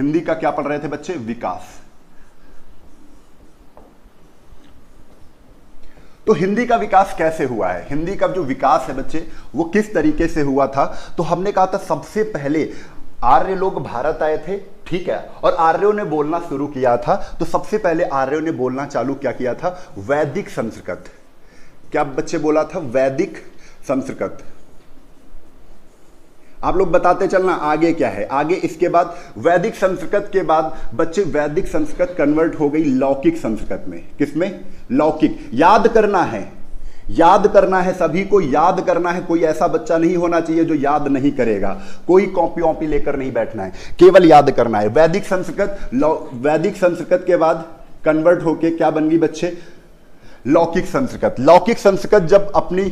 हिंदी का क्या पढ़ रहे थे बच्चे? विकास। तो हिंदी का विकास कैसे हुआ है? हिंदी का जो विकास है बच्चे वो किस तरीके से हुआ था? तो हमने कहा था सबसे पहले आर्य लोग भारत आए थे, ठीक है, और आर्यों ने बोलना शुरू किया था। तो सबसे पहले आर्यों ने बोलना चालू क्या किया था? वैदिक संस्कृत। क्या बच्चे बोला था? वैदिक संस्कृत। आप लोग बताते चलना आगे क्या है। आगे इसके बाद वैदिक संस्कृत के बाद बच्चे वैदिक संस्कृत कन्वर्ट हो गई लौकिक संस्कृत में। किसमें? लौकिक। याद करना है, याद करना है, सभी को याद करना है। कोई ऐसा बच्चा नहीं होना चाहिए जो याद नहीं करेगा। कोई कॉपी वॉपी लेकर नहीं बैठना है, केवल याद करना है। वैदिक संस्कृत के बाद कन्वर्ट होके क्या बन गई बच्चे? लौकिक संस्कृत। लौकिक संस्कृत जब अपनी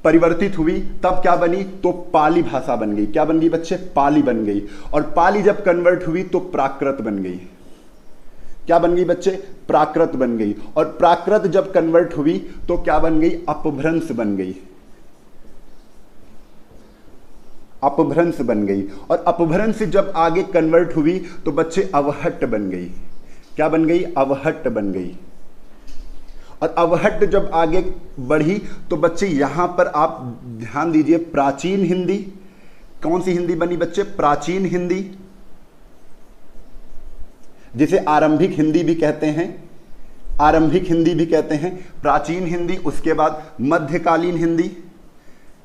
परिवर्तित हुई तब क्या बनी? तो पाली भाषा बन गई। क्या बन गई बच्चे? पाली बन गई। और पाली जब कन्वर्ट हुई तो प्राकृत बन गई। क्या बन गई बच्चे? प्राकृत बन गई। और प्राकृत जब कन्वर्ट हुई तो क्या बन गई? अपभ्रंश बन गई। अपभ्रंश बन गई। और अपभ्रंश जब आगे कन्वर्ट हुई तो बच्चे अवहट्ट बन गई। क्या बन गई? अवहट्ट बन गई। और अवहट्ट जब आगे बढ़ी तो बच्चे यहां पर आप ध्यान दीजिए, प्राचीन हिंदी। कौन सी हिंदी बनी बच्चे? प्राचीन हिंदी, जिसे आरंभिक हिंदी भी कहते हैं। आरंभिक हिंदी भी कहते हैं, प्राचीन हिंदी। उसके बाद मध्यकालीन हिंदी।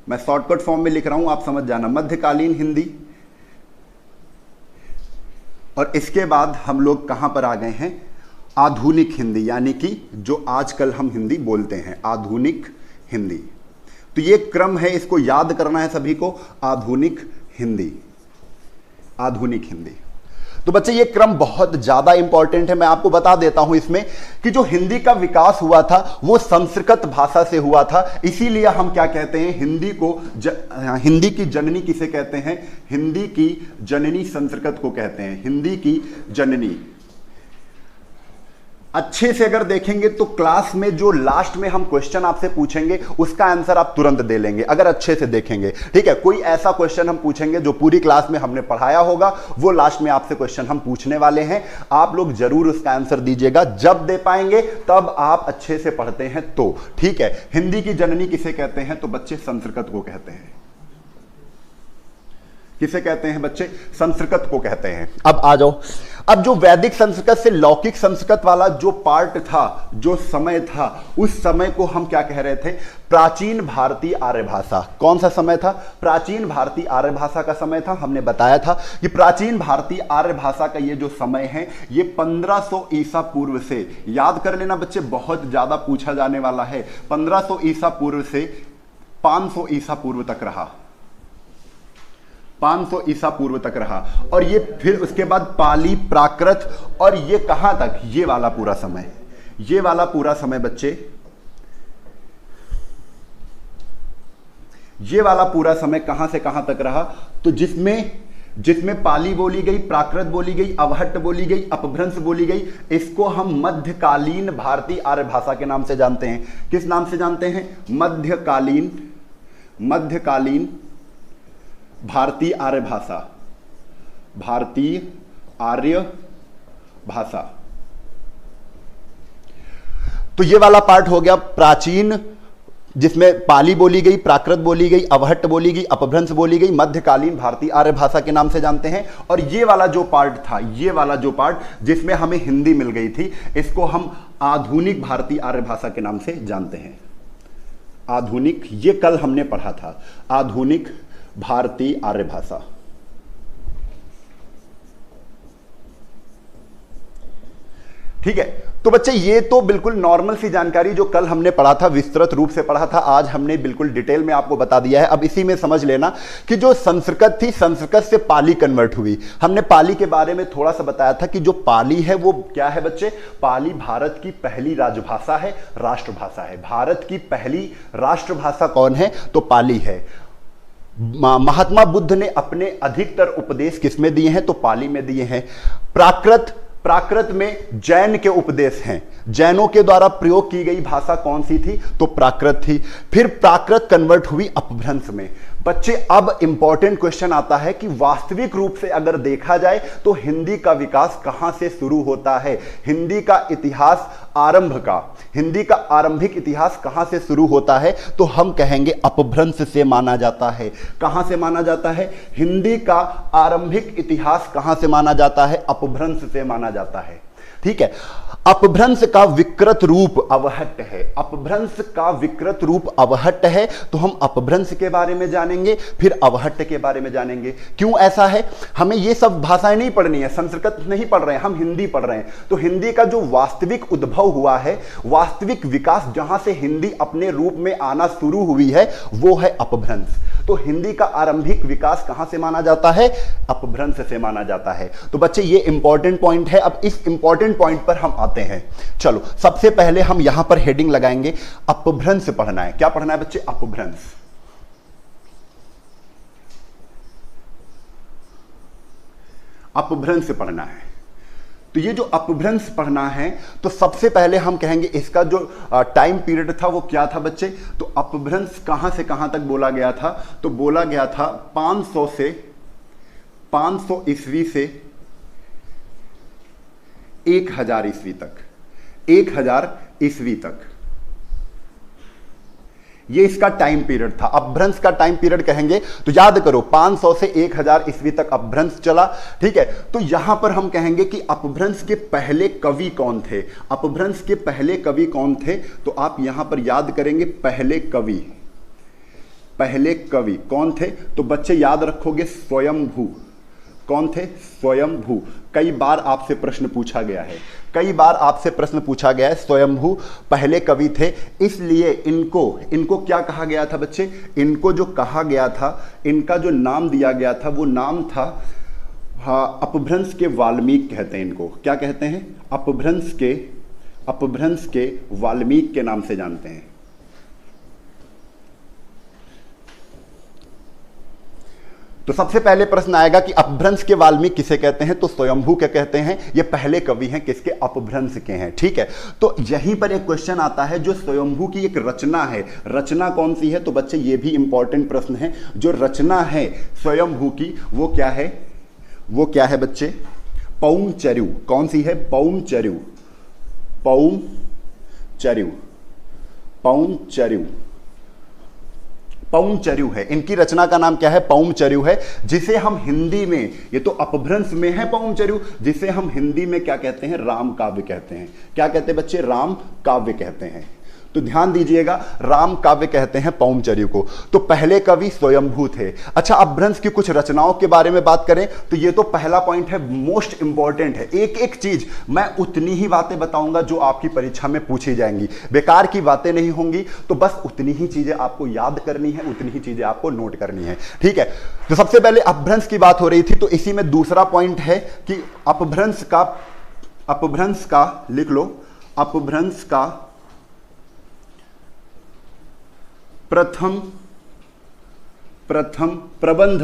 मैं शॉर्टकट फॉर्म में लिख रहा हूं, आप समझ जाना। मध्यकालीन हिंदी। और इसके बाद हम लोग कहां पर आ गए हैं? आधुनिक हिंदी, यानी कि जो आजकल हम हिंदी बोलते हैं, आधुनिक हिंदी। तो ये क्रम है, इसको याद करना है सभी को। आधुनिक हिंदी, आधुनिक हिंदी। तो बच्चे ये क्रम बहुत ज्यादा इंपॉर्टेंट है। मैं आपको बता देता हूं इसमें कि जो हिंदी का विकास हुआ था वो संस्कृत भाषा से हुआ था। इसीलिए हम क्या कहते हैं? हिंदी को हिंदी की जननी किसे कहते हैं? हिंदी की जननी संस्कृत को कहते हैं। हिंदी की जननी। अच्छे से अगर देखेंगे तो क्लास में जो लास्ट में हम क्वेश्चन आपसे पूछेंगे उसका आंसर आप तुरंत दे लेंगे अगर अच्छे से देखेंगे, ठीक है। कोई ऐसा क्वेश्चन हम पूछेंगे जो पूरी क्लास में हमने पढ़ाया होगा, वो लास्ट में आपसे क्वेश्चन हम पूछने वाले हैं। आप लोग जरूर उसका आंसर दीजिएगा। जब दे पाएंगे तब आप अच्छे से पढ़ते हैं तो, ठीक है। हिंदी की जननी किसे कहते हैं? तो बच्चे संस्कृत को कहते हैं। किसे कहते हैं बच्चे? संस्कृत को कहते हैं। अब आ जाओ, अब जो वैदिक संस्कृत से लौकिक संस्कृत वाला जो पार्ट था, जो समय था, उस समय को हम क्या कह रहे थे? प्राचीन भारतीय आर्य भाषा। कौन सा समय था? प्राचीन भारतीय आर्य भाषा का समय था। हमने बताया था कि प्राचीन भारतीय आर्य भाषा का ये जो समय है ये 1500 ईसा पूर्व से, याद कर लेना बच्चे, बहुत ज्यादा पूछा जाने वाला है। 1500 ईसा पूर्व से 500 ईसा पूर्व तक रहा। 500 ईसा पूर्व तक रहा। और ये फिर उसके बाद पाली, प्राकृत, और ये कहां तक? ये वाला पूरा समय, ये वाला पूरा समय बच्चे, ये वाला पूरा समय कहां से कहां तक रहा? तो जिसमें पाली बोली गई, प्राकृत बोली गई, अवहट्ट बोली गई, अपभ्रंश बोली गई, इसको हम मध्यकालीन भारतीय आर्य भाषा के नाम से जानते हैं। किस नाम से जानते हैं? मध्यकालीन भारतीय आर्य भाषा। भारतीय आर्य भाषा। तो ये वाला पार्ट हो गया प्राचीन, जिसमें पाली बोली गई, प्राकृत बोली गई, अवहट्ट बोली गई, अपभ्रंश बोली गई, मध्यकालीन भारतीय आर्य भाषा के नाम से जानते हैं। और ये वाला जो पार्ट था, ये वाला जो पार्ट जिसमें हमें हिंदी मिल गई थी, इसको हम आधुनिक भारतीय आर्य भाषा के नाम से जानते हैं। आधुनिक, ये कल हमने पढ़ा था, आधुनिक भारतीय आर्य भाषा। ठीक है। तो बच्चे ये तो बिल्कुल नॉर्मल सी जानकारी जो कल हमने पढ़ा था, विस्तृत रूप से पढ़ा था, आज हमने बिल्कुल डिटेल में आपको बता दिया है। अब इसी में समझ लेना कि जो संस्कृत थी, संस्कृत से पाली कन्वर्ट हुई। हमने पाली के बारे में थोड़ा सा बताया था कि जो पाली है वो क्या है बच्चे? पाली भारत की पहली राजभाषा है, राष्ट्रभाषा है। भारत की पहली राष्ट्रभाषा कौन है? तो पाली है। महात्मा बुद्ध ने अपने अधिकतर उपदेश किसमें दिए हैं? तो पाली में दिए हैं। प्राकृत में जैन के उपदेश हैं। जैनों के द्वारा प्रयोग की गई भाषा कौन सी थी? तो प्राकृत थी। फिर प्राकृत कन्वर्ट हुई अपभ्रंश में। बच्चे अब इंपॉर्टेंट क्वेश्चन आता है कि वास्तविक रूप से अगर देखा जाए तो हिंदी का विकास कहां से शुरू होता है, हिंदी का इतिहास हिंदी का आरंभिक इतिहास कहां से शुरू होता है, तो हम कहेंगे अपभ्रंश से माना जाता है। कहां से माना जाता है? हिंदी का आरंभिक इतिहास कहां से माना जाता है? अपभ्रंश से माना जाता है। ठीक है। अपभ्रंश का विकृत रूप अवहट्ट है। अपभ्रंश का विकृत रूप अवहट्ट है, तो हम अपभ्रंश के बारे में जानेंगे, फिर अवहट्ट के बारे में जानेंगे। क्यों ऐसा है? हमें ये सब भाषाएं नहीं पढ़नी है, संस्कृत नहीं पढ़ रहे हैं, हम हिंदी पढ़ रहे हैं। तो हिंदी का जो वास्तविक उद्भव हुआ है, वास्तविक विकास जहां से हिंदी अपने रूप में आना शुरू हुई है, वो है अपभ्रंश। तो हिंदी का आरंभिक विकास कहां से माना जाता है? अपभ्रंश से माना जाता है। तो बच्चे ये इंपॉर्टेंट पॉइंट है। अब इस इंपॉर्टेंट पॉइंट पर हम आते हैं। चलो, सबसे पहले हम यहां पर हेडिंग लगाएंगे, अपभ्रंश पढ़ना है। क्या पढ़ना है बच्चे? अपभ्रंश। अपभ्रंश पढ़ना है। तो ये जो अपभ्रंश पढ़ना है, तो सबसे पहले हम कहेंगे इसका जो टाइम पीरियड था वो क्या था बच्चे? तो अपभ्रंश कहां से कहां तक बोला गया था? तो बोला गया था 500 ईस्वी से 1000 ईस्वी तक। 1000 ईस्वी तक ये इसका टाइम पीरियड था। अपभ्रंश का टाइम पीरियड कहेंगे तो याद करो 500 से 1000 ईस्वी तक अपभ्रंश चला। ठीक है। तो यहां पर हम कहेंगे कि अपभ्रंश के पहले कवि कौन थे? अपभ्रंश के पहले कवि कौन थे? तो आप यहां पर याद करेंगे पहले कवि कौन थे? तो बच्चे याद रखोगे स्वयंभू। कौन थे? स्वयंभू। कई बार आपसे प्रश्न पूछा गया है, स्वयंभू पहले कवि थे। इसलिए इनको क्या कहा गया था बच्चे? इनको जो कहा गया था, इनका जो नाम दिया गया था, वो नाम था अपभ्रंश के वाल्मीकि कहते हैं इनको। क्या कहते हैं? अपभ्रंश के वाल्मीकि के नाम से जानते हैं। तो सबसे पहले प्रश्न आएगा कि अपभ्रंश के वाल्मीकि किसे कहते हैं? तो स्वयंभू के कहते हैं। ये पहले कवि हैं किसके? अपभ्रंश के हैं। ठीक है। तो यहीं पर एक क्वेश्चन आता है, जो स्वयंभू की एक रचना है, रचना कौन सी है? तो बच्चे ये भी इंपॉर्टेंट प्रश्न है। जो रचना है स्वयंभू की, वो क्या है? वो क्या है बच्चे? पौमचर्यु। कौन सी है? पौमचर्यु। पौमचर्यु है। इनकी रचना का नाम क्या है? पौमचर्यु है, जिसे हम हिंदी में, ये तो अपभ्रंश में है पौमचर्यु, जिसे हम हिंदी में क्या कहते हैं? राम काव्य कहते हैं। क्या कहते हैं बच्चे? राम काव्य कहते हैं। तो ध्यान दीजिएगा, राम काव्य कहते हैं पौमचर्यु को। तो पहले कवि स्वयंभू थे। अच्छा, अपभ्रंश की कुछ रचनाओं के बारे में बात करें तो ये तो पहला पॉइंट है, मोस्ट इंपॉर्टेंट है। एक एक चीज मैं उतनी ही बातें बताऊंगा जो आपकी परीक्षा में पूछी जाएंगी, बेकार की बातें नहीं होंगी। तो बस उतनी ही चीजें आपको याद करनी है, उतनी ही चीजें आपको नोट करनी है। ठीक है। तो सबसे पहले अपभ्रंश की बात हो रही थी, तो इसी में दूसरा पॉइंट है कि अपभ्रंश का लिख लो, अपभ्रंश का प्रथम प्रबंध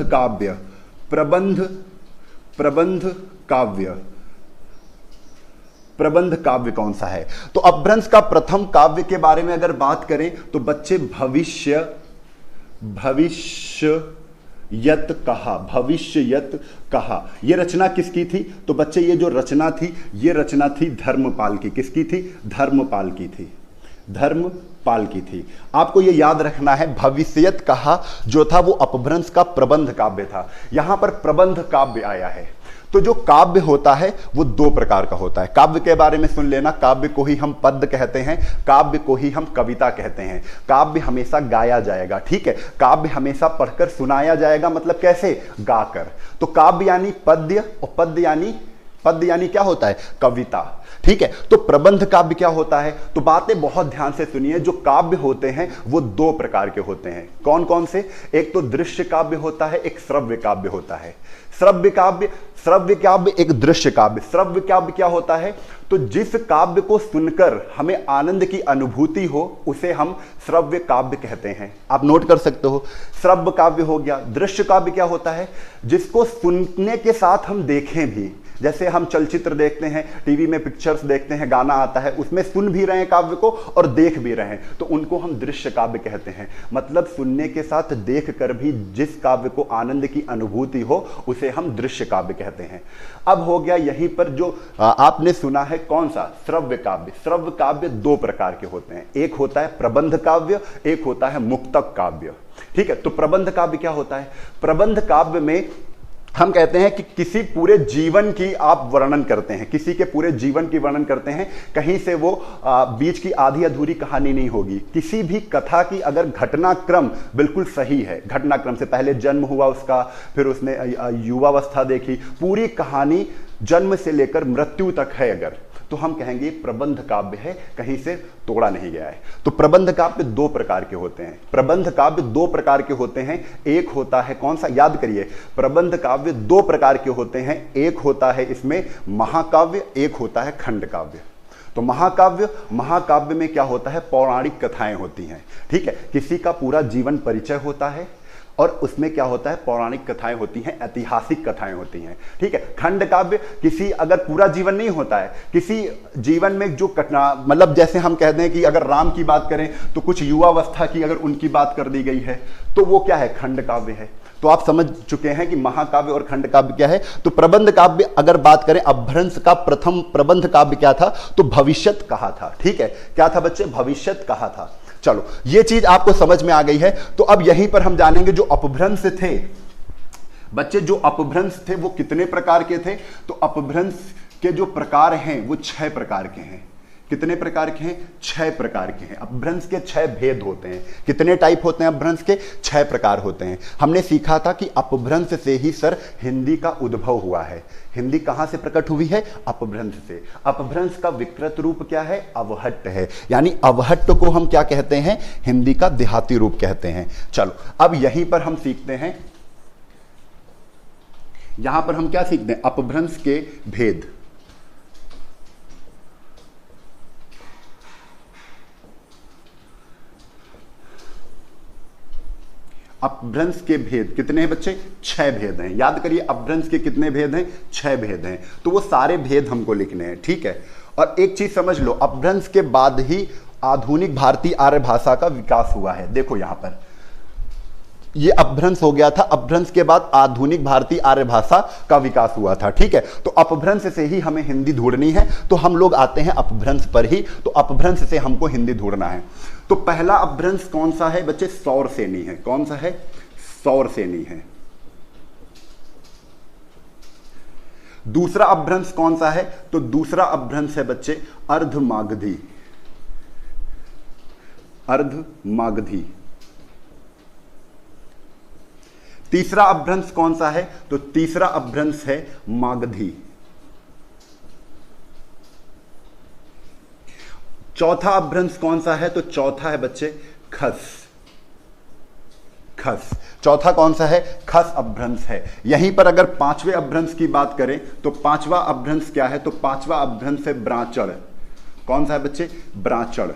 काव्य कौन सा है? तो अपभ्रंश का प्रथम काव्य के बारे में अगर बात करें तो बच्चे भविष्ययत कहा। ये रचना किसकी थी? तो बच्चे ये जो रचना थी, ये रचना थी धर्मपाल की। किसकी थी? धर्मपाल की थी। आपको ये याद रखना है, भविष्ययत कहा जो था वो अपभ्रंश का प्रबंध काव्य था। यहां पर प्रबंध काव्य आया है। तो जो काव्य होता है वो दो प्रकार का होता है। काव्य के बारे में सुन लेना, काव्य को ही हम पद्य कहते हैं, काव्य को ही हम कविता कहते हैं। काव्य हमेशा गाया जाएगा। ठीक है। काव्य हमेशा पढ़कर सुनाया जाएगा, मतलब कैसे? गाकर। तो काव्य यानी पद्य, और पद्य यानी क्या होता है? कविता। ठीक है। तो प्रबंध काव्य क्या होता है? तो बातें बहुत ध्यान से सुनिए। जो काव्य होते हैं वो दो प्रकार के होते हैं। कौन कौन से? एक तो दृश्य काव्य होता है, एक श्रव्य काव्य होता है। श्रव्य काव्य एक दृश्य काव्य। श्रव्य काव्य क्या होता है? तो जिस काव्य को सुनकर हमें आनंद की अनुभूति हो उसे हम श्रव्य काव्य कहते हैं। आप नोट कर सकते हो, श्रव्य काव्य हो गया। दृश्य काव्य क्या होता है? जिसको सुनने के साथ हम देखें भी, जैसे हम चलचित्र देखते हैं, टीवी में पिक्चर्स देखते हैं, गाना आता है, उसमें सुन भी रहे हैं काव्य को और देख भी रहे हैं, तो उनको हम दृश्य काव्य कहते हैं। मतलब सुनने के साथ देख कर भी जिस काव्य को आनंद की अनुभूति हो उसे हम दृश्य काव्य कहते हैं। अब हो गया यहीं पर जो आपने सुना है, कौन सा? श्रव्य काव्य। श्रव्य काव्य दो प्रकार के होते हैं, एक होता है प्रबंध काव्य, एक होता है मुक्तक काव्य। ठीक है, तो प्रबंध काव्य क्या होता है? प्रबंध काव्य में हम कहते हैं कि किसी पूरे जीवन की आप वर्णन करते हैं, किसी के पूरे जीवन की वर्णन करते हैं, कहीं से वो बीच की आधी अधूरी कहानी नहीं होगी। किसी भी कथा की अगर घटनाक्रम बिल्कुल सही है, घटनाक्रम से पहले जन्म हुआ उसका, फिर उसने युवावस्था देखी, पूरी कहानी जन्म से लेकर मृत्यु तक है अगर, तो हम कहेंगे प्रबंध काव्य है, कहीं से तोड़ा नहीं गया है। तो प्रबंध काव्य दो प्रकार के होते हैं। प्रबंध काव्य दो प्रकार के होते हैं, एक होता है कौन सा? याद करिए, प्रबंध काव्य दो प्रकार के होते हैं, एक होता है इसमें महाकाव्य, एक होता है खंड काव्य। तो महाकाव्य में क्या होता है? पौराणिक कथाएं होती हैं। ठीक है, किसी का पूरा जीवन परिचय होता है और उसमें क्या होता है? पौराणिक कथाएं होती हैं, ऐतिहासिक कथाएं होती हैं। ठीक है, खंड काव्य किसी अगर पूरा जीवन नहीं होता है, किसी जीवन में जो घटना, मतलब जैसे हम कहते हैं कि अगर राम की बात करें तो कुछ युवावस्था की अगर उनकी बात कर दी गई है तो वो क्या है? खंड काव्य है। तो आप समझ चुके हैं कि महाकाव्य और खंड काव्य क्या है। तो प्रबंध काव्य अगर बात करें, अपभ्रंश का प्रथम प्रबंध काव्य क्या था? तो भविष्यत कहा था। ठीक है, क्या था बच्चे? भविष्यत कहा था। चलो, ये चीज आपको समझ में आ गई है। तो अब यहीं पर हम जानेंगे जो अपभ्रंश थे बच्चे, जो अपभ्रंश थे वो कितने प्रकार के थे? तो अपभ्रंश के जो प्रकार हैं वो 6 प्रकार के हैं। कितने प्रकार के हैं? 6 प्रकार के हैं। अपभ्रंश के 6 भेद होते हैं। कितने टाइप होते हैं अपभ्रंश के? 6 प्रकार होते हैं। हमने सीखा था कि अपभ्रंश से ही सर हिंदी का उद्भव हुआ है। हिंदी कहां से प्रकट हुई है? अपभ्रंश से। अपभ्रंश का विकृत रूप क्या है? अवहट्ट है। यानी अवहट्ट को हम क्या कहते हैं? हिंदी का देहाती रूप कहते हैं। चलो, अब यहीं पर हम सीखते हैं, यहां पर हम क्या सीखते हैं? अपभ्रंश के भेद। अपभ्रंश के भेद कितने हैं बच्चे? 6 भेद हैं। याद करिए, अपभ्रंश के कितने भेद हैं? 6 भेद हैं। तो वो सारे भेद हमको लिखने हैं। ठीक है, और एक चीज समझ लो, अपभ्रंश के बाद ही आधुनिक भारतीय आर्य भाषा का विकास हुआ है। देखो यहां पर ये अपभ्रंश हो गया था, अपभ्रंश के बाद आधुनिक भारतीय आर्य भाषा का विकास हुआ था। ठीक है, तो अपभ्रंश से ही हमें हिंदी ढूंढनी है, तो हम लोग आते हैं अपभ्रंश पर ही। तो अपभ्रंश से हमको हिंदी ढूंढना है। तो पहला अपभ्रंश कौन सा है बच्चे? सौरसेनी है। कौन सा है? सौरसेनी है। दूसरा अपभ्रंश कौन सा है? तो दूसरा अपभ्रंश है बच्चे अर्धमागधी। अर्धमागधी। तीसरा अपभ्रंश कौन सा है? तो तीसरा अपभ्रंश है मागधी। चौथा अपभ्रंश कौन सा है? तो चौथा है बच्चे खस। खस चौथा कौन सा है? खस अपभ्रंश है। यहीं पर अगर पांचवें अपभ्रंश की बात करें तो पांचवा अपभ्रंश क्या है? तो पांचवा अपभ्रंश है ब्रांचड़। कौन सा है बच्चे? ब्रांचड़।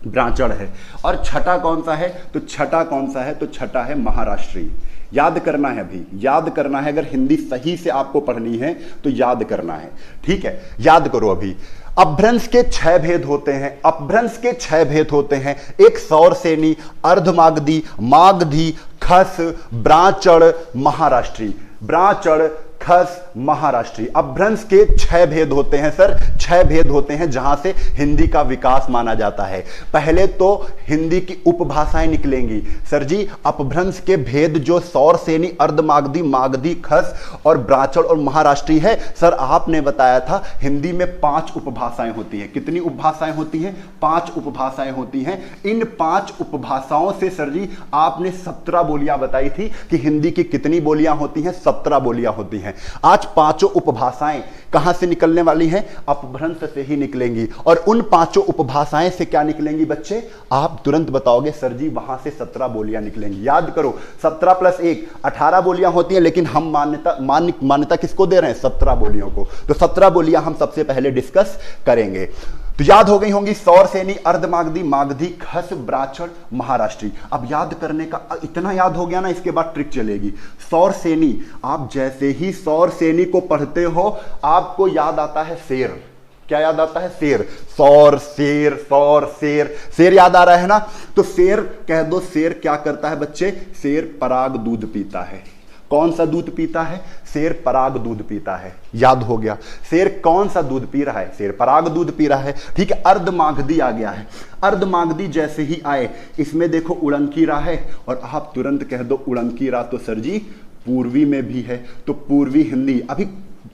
ब्रांचड़ है। और छठा कौन सा है? तो छठा कौन सा है? तो छठा है महाराष्ट्री। याद करना है, अभी याद करना है। अगर हिंदी सही से आपको पढ़नी है तो याद करना है। ठीक है, याद करो। अभी अपभ्रंश के 6 भेद होते हैं। अपभ्रंश के 6 भेद होते हैं। एक सौरसेनी, अर्धमागधी, मागधी, खस, ब्रांचड़, महाराष्ट्री। ब्रांचड़, खस, महाराष्ट्री। अपभ्रंश के 6 भेद होते हैं सर। 6 भेद होते हैं जहां से हिंदी का विकास माना जाता है। पहले तो हिंदी की उपभाषाएं निकलेंगी सर जी। अपभ्रंश के भेद जो सौरसेनी, अर्धमागधी, मागधी, खस और ब्रांचड़ और महाराष्ट्री है सर, आपने बताया था हिंदी में 5 उपभाषाएं होती हैं। कितनी उपभाषाएं होती हैं? 5 उपभाषाएं होती हैं। इन 5 उपभाषाओं से सर जी आपने 17 बोलियां बताई थी कि हिंदी की कितनी बोलियां होती हैं? 17 बोलियां होती हैं। आज 5 उपभाषाएं कहां से निकलने वाली हैं? अपभ्रंश से ही निकलेंगी। और उन 5 उपभाषाएं से क्या निकलेंगी बच्चे? आप तुरंत बताओगे सर जी वहां से 17 बोलियां निकलेंगी। याद करो, 17 + 1 18 बोलियां होती हैं, लेकिन हम मान्यता किसको दे रहे हैं? 17 बोलियों को। तो 17 बोलियां हम सबसे पहले डिस्कस करेंगे। तो याद हो गई होंगी सौर सेनी, अर्धमागधी, मागधी, खस, ब्राह्मण, महाराष्ट्री। अब याद करने का इतना याद हो गया ना, इसके बाद ट्रिक चलेगी। सौर सेनी, आप जैसे ही सौर सेनी को पढ़ते हो आपको याद आता है शेर। क्या याद आता है? शेर। सौर शेर, सौर शेर, शेर याद आ रहा है ना? तो शेर कह दो। शेर क्या करता है बच्चे? शेर पराग दूध पीता है। कौन सा दूध पीता है? शेर पराग दूध पीता है। याद हो गया। शेर कौन सा दूध पी रहा है? शेर पराग दूध पी रहा है। ठीक है, अर्धमागधी आ गया है। अर्धमागधी जैसे ही आए, इसमें देखो उड़नकीरा है और आप तुरंत कह दो उड़नकीरा तो सर जी पूर्वी में भी है, तो पूर्वी हिंदी। अभी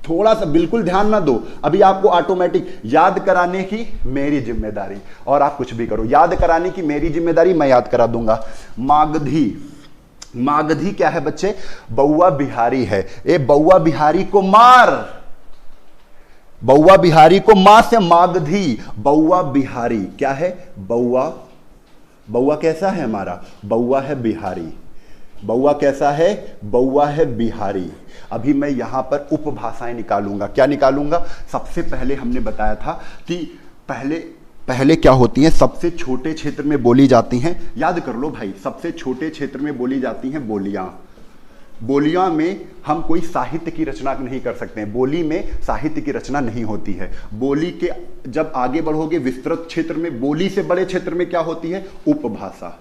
थोड़ा सा बिल्कुल ध्यान ना दो, अभी आपको ऑटोमेटिक याद कराने की मेरी जिम्मेदारी, और आप कुछ भी करो, याद कराने की मेरी जिम्मेदारी, मैं याद करा दूंगा। मागधी, मागधी क्या है बच्चे? बउआ बिहारी है। ए बउआ बिहारी को मार, बउआ बिहारी को मां से मागधी। बउआ बिहारी क्या है? बउआ, बउआ कैसा है हमारा? बउआ है बिहारी। बउआ कैसा है? बउआ है बिहारी। अभी मैं यहां पर उपभाषाएं निकालूंगा। क्या निकालूंगा? सबसे पहले हमने बताया था कि पहले क्या होती हैं? सबसे छोटे क्षेत्र में बोली जाती हैं। याद कर लो भाई, सबसे छोटे क्षेत्र में बोली जाती हैं बोलियां। बोलियां में हम कोई साहित्य की रचना नहीं कर सकते हैं। बोली में साहित्य की रचना नहीं होती है। बोली के जब आगे बढ़ोगे विस्तृत क्षेत्र में, बोली से बड़े क्षेत्र में क्या होती है? उपभाषा।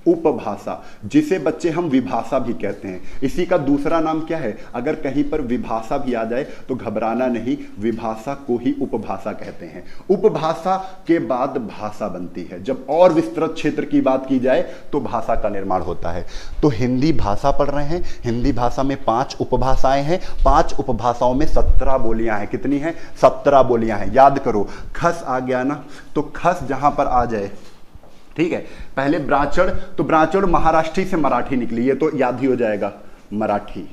उपभाषा, जिसे बच्चे हम विभाषा भी कहते हैं। इसी का दूसरा नाम क्या है? अगर कहीं पर विभाषा भी आ जाए तो घबराना नहीं, विभाषा को ही उपभाषा कहते हैं। उपभाषा के बाद भाषा बनती है। जब और विस्तृत क्षेत्र की बात की जाए तो भाषा का निर्माण होता है। तो हिंदी भाषा पढ़ रहे हैं। हिंदी भाषा में 5 उपभाषाएं हैं। 5 उपभाषाओं में 17 बोलियां हैं। कितनी हैं? 17 बोलियां हैं। याद करो, खस आ गया ना, तो खस जहां पर आ जाए, ठीक है, पहले ब्राह्मण, तो ब्राह्मण महाराष्ट्री से मराठी निकली, ये तो याद ही हो जाएगा, मराठी,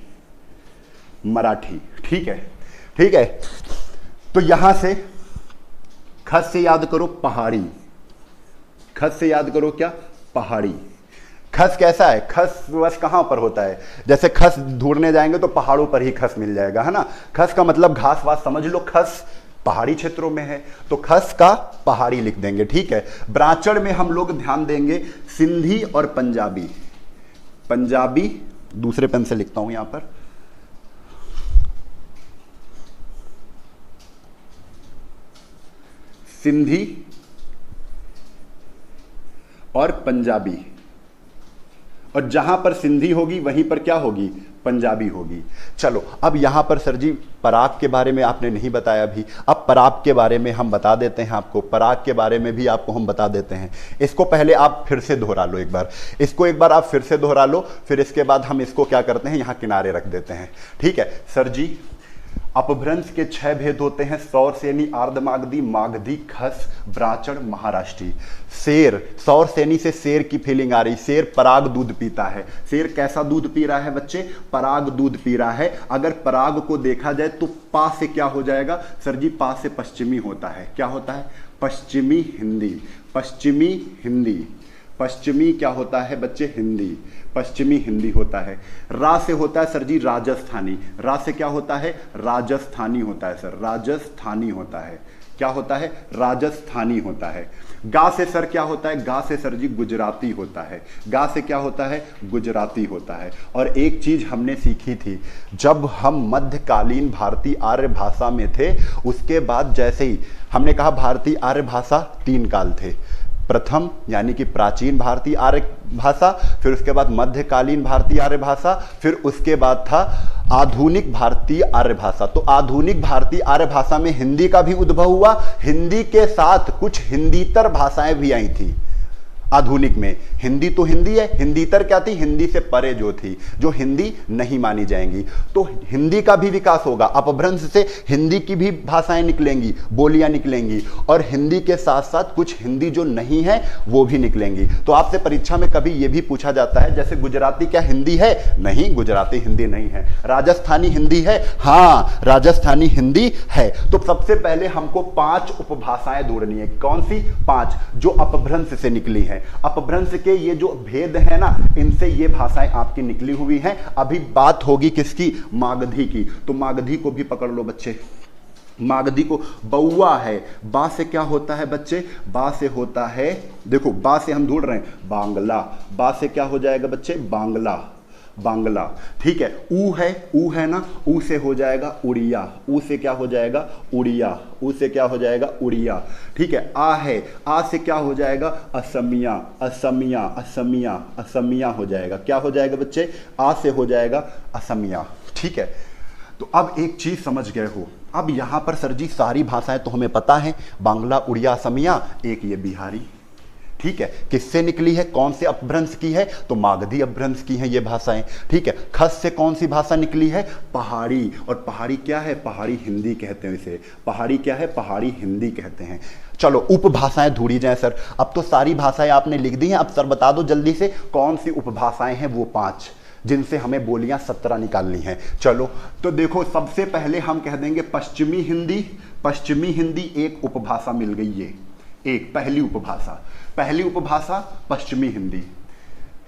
मराठी। ठीक है, ठीक है। तो यहां से खस से याद करो पहाड़ी। खस से याद करो क्या? पहाड़ी। खस कैसा है? खस बस कहां पर होता है? जैसे खस ढूंढने जाएंगे तो पहाड़ों पर ही खस मिल जाएगा, है ना? खस का मतलब घास वास समझ लो। खस पहाड़ी क्षेत्रों में है तो खस का पहाड़ी लिख देंगे। ठीक है। ब्राह्मण में हम लोग ध्यान देंगे सिंधी और पंजाबी। पंजाबी दूसरे पेन से लिखता हूं यहां पर, सिंधी और पंजाबी। और जहां पर सिंधी होगी वहीं पर क्या होगी? पंजाबी होगी। चलो, अब यहां पर सर जी पराग के बारे में आपने नहीं बताया अभी। अब पराग के बारे में हम बता देते हैं आपको। पराग के बारे में भी आपको हम बता देते हैं। इसको पहले आप फिर से दोहरा लो एक बार। इसको एक बार आप फिर से दोहरा लो, फिर इसके बाद हम इसको क्या करते हैं? यहां किनारे रख देते हैं। ठीक है सर जी। अपभ्रंश के 6 भेद होते हैं। सौर सेनी, अर्धमागधी, मागधी, खस, ब्राह्मण, महाराष्ट्री। शेर, सौर सेनी से शेर की फीलिंग आ रही। शेर पराग दूध पीता है। शेर कैसा दूध पी रहा है बच्चे? पराग दूध पी रहा है। अगर पराग को देखा जाए तो पा से क्या हो जाएगा सर जी? पा से पश्चिमी होता है। क्या होता है? पश्चिमी हिंदी। पश्चिमी हिंदी। पश्चिमी क्या होता है बच्चे? हिंदी। पश्चिमी हिंदी होता है। रा से होता है सर जी राजस्थानी। रा से क्या होता है? राजस्थानी होता है सर। राजस्थानी होता है। क्या होता है? राजस्थानी होता है। गा से सर क्या होता है? गा से सर जी गुजराती होता है। गा से क्या होता है? गुजराती होता है। और एक चीज हमने सीखी थी जब हम मध्यकालीन भारतीय आर्य भाषा में थे, उसके बाद जैसे ही हमने कहा भारतीय आर्य भाषा 3 काल थे। प्रथम यानी कि प्राचीन भारतीय आर्य भाषा, फिर उसके बाद मध्यकालीन भारतीय आर्य भाषा, फिर उसके बाद था आधुनिक भारतीय आर्य भाषा। तो आधुनिक भारतीय आर्य भाषा में हिंदी का भी उद्भव हुआ। हिंदी के साथ कुछ हिंदीतर भाषाएं भी आई थी। आधुनिक में हिंदी तो हिंदी है, हिंदीतर क्या थी? हिंदी से परे जो थी, जो हिंदी नहीं मानी जाएंगी। तो हिंदी का भी विकास होगा। अपभ्रंश से हिंदी की भी भाषाएं निकलेंगी, बोलियां निकलेंगी, और हिंदी के साथ साथ कुछ हिंदी जो नहीं है वो भी निकलेंगी। तो आपसे परीक्षा में कभी ये भी पूछा जाता है, जैसे गुजराती क्या हिंदी है? नहीं, गुजराती हिंदी नहीं है। राजस्थानी हिंदी है? हाँ, राजस्थानी हिंदी है। तो सबसे पहले हमको 5 उपभाषाएं ढूंढनी है। कौन सी? 5 जो अपभ्रंश से निकली है। अपभ्रंश के ये जो भेद है ना, इनसे ये भाषाएं आपकी निकली हुई हैं। अभी बात होगी किसकी? मागधी की। तो मागधी को भी पकड़ लो बच्चे। मागधी को बउआ है, बा से क्या होता है बच्चे, बा से होता है, देखो बा से हम ढूंढ रहे हैं बांग्ला, बा से क्या हो जाएगा बच्चे, बांग्ला, बांग्ला, ठीक है। ऊ है ना, ऊ से हो जाएगा उड़िया, ऊ से क्या हो जाएगा उड़िया, ऊ से क्या हो जाएगा उड़िया, ठीक है। आ है, आ से क्या हो जाएगा असमिया, असमिया, असमिया, असमिया हो जाएगा, क्या हो जाएगा बच्चे, आ से हो जाएगा असमिया, ठीक है। तो अब एक चीज समझ गए हो, अब यहां पर सर जी सारी भाषाएं तो हमें पता है, बांग्ला, उड़िया, असमिया, एक ये बिहारी, ठीक है। किससे निकली है, कौन से अपभ्रंश की है, तो मागधी अपभ्रंश की है ये भाषाएं, ठीक है। खस से कौन सी भाषा निकली है, पहाड़ी, और पहाड़ी क्या है, पहाड़ी हिंदी कहते हैं इसे, पहाड़ी क्या है, पहाड़ी हिंदी कहते हैं। चलो उपभाषाएं ढूंढी जाए सर, अब तो सारी भाषाएं आपने लिख दी हैं, अब सर बता दो जल्दी से कौन सी उपभाषाएं हैं वो 5 जिनसे हमें बोलियां 17 निकालनी हैं। चलो तो देखो, सबसे पहले हम कह देंगे पश्चिमी हिंदी, पश्चिमी हिंदी एक उपभाषा मिल गई, ये एक पहली उपभाषा, पहली उपभाषा पश्चिमी हिंदी।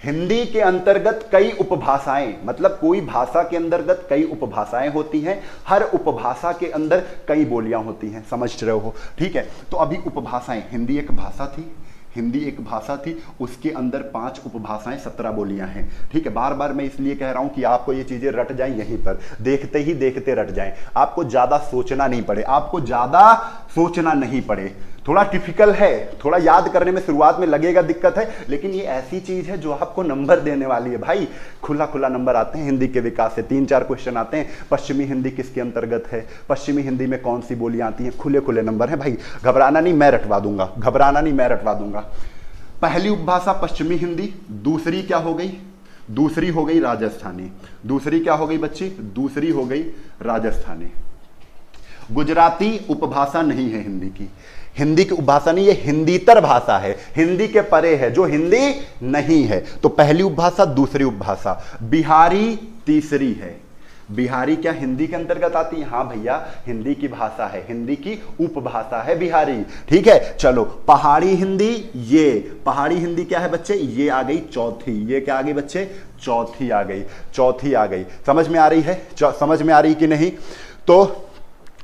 हिंदी के अंतर्गत कई उपभाषाएं, मतलब कोई भाषा के अंतर्गत कई उपभाषाएं होती हैं, हर उपभाषा के अंदर कई बोलियां होती हैं, समझ रहे हो, ठीक है। तो अभी उपभाषाएं, हिंदी एक भाषा थी, हिंदी एक भाषा थी, उसके अंदर 5 उपभाषाएं 17 बोलियां हैं, ठीक है। बार बार मैं इसलिए कह रहा हूं कि आपको ये चीजें रट जाएं, यहीं पर देखते ही देखते रट जाएं, आपको ज्यादा सोचना नहीं पड़े, आपको ज्यादा सोचना नहीं पड़े। थोड़ा टिपिकल है, थोड़ा याद करने में शुरुआत में लगेगा दिक्कत है, लेकिन ये ऐसी चीज है जो आपको नंबर देने वाली है भाई। खुला खुला नंबर आते हैं हिंदी के विकास से, 3-4 क्वेश्चन आते हैं, पश्चिमी हिंदी किसके अंतर्गत है, पश्चिमी हिंदी में कौन सी बोलियां आती हैं, खुले खुले नंबर हैं भाई, घबराना नहीं, मैं रटवा दूंगा, घबराना नहीं, मैं रटवा दूंगा। पहली उपभाषा पश्चिमी हिंदी, दूसरी क्या हो गई, दूसरी हो गई राजस्थानी, दूसरी क्या हो गई बच्ची, दूसरी हो गई राजस्थानी। गुजराती उपभाषा नहीं है हिंदी की, हिंदी की उपभाषा नहीं, ये हिंदीतर भाषा है, हिंदी के परे है, जो हिंदी नहीं है। तो पहली उपभाषा, दूसरी उपभाषा। बिहारी तीसरी है, बिहारी क्या हिंदी के अंतर्गत आती है, हाँ भैया हिंदी की भाषा है, हिंदी की उपभाषा है बिहारी, ठीक है। चलो पहाड़ी हिंदी, ये पहाड़ी हिंदी क्या है बच्चे, ये आ गई चौथी, ये क्या आ गई बच्चे, चौथी आ गई, चौथी आ गई। समझ में आ रही है, समझ में आ रही कि नहीं। तो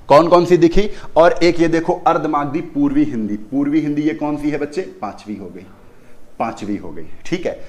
कौन कौन सी दिखी, और एक ये देखो अर्धमागधी पूर्वी हिंदी, पूर्वी हिंदी ये कौन सी है बच्चे, 5वीं हो गई, 5वीं हो गई, ठीक है।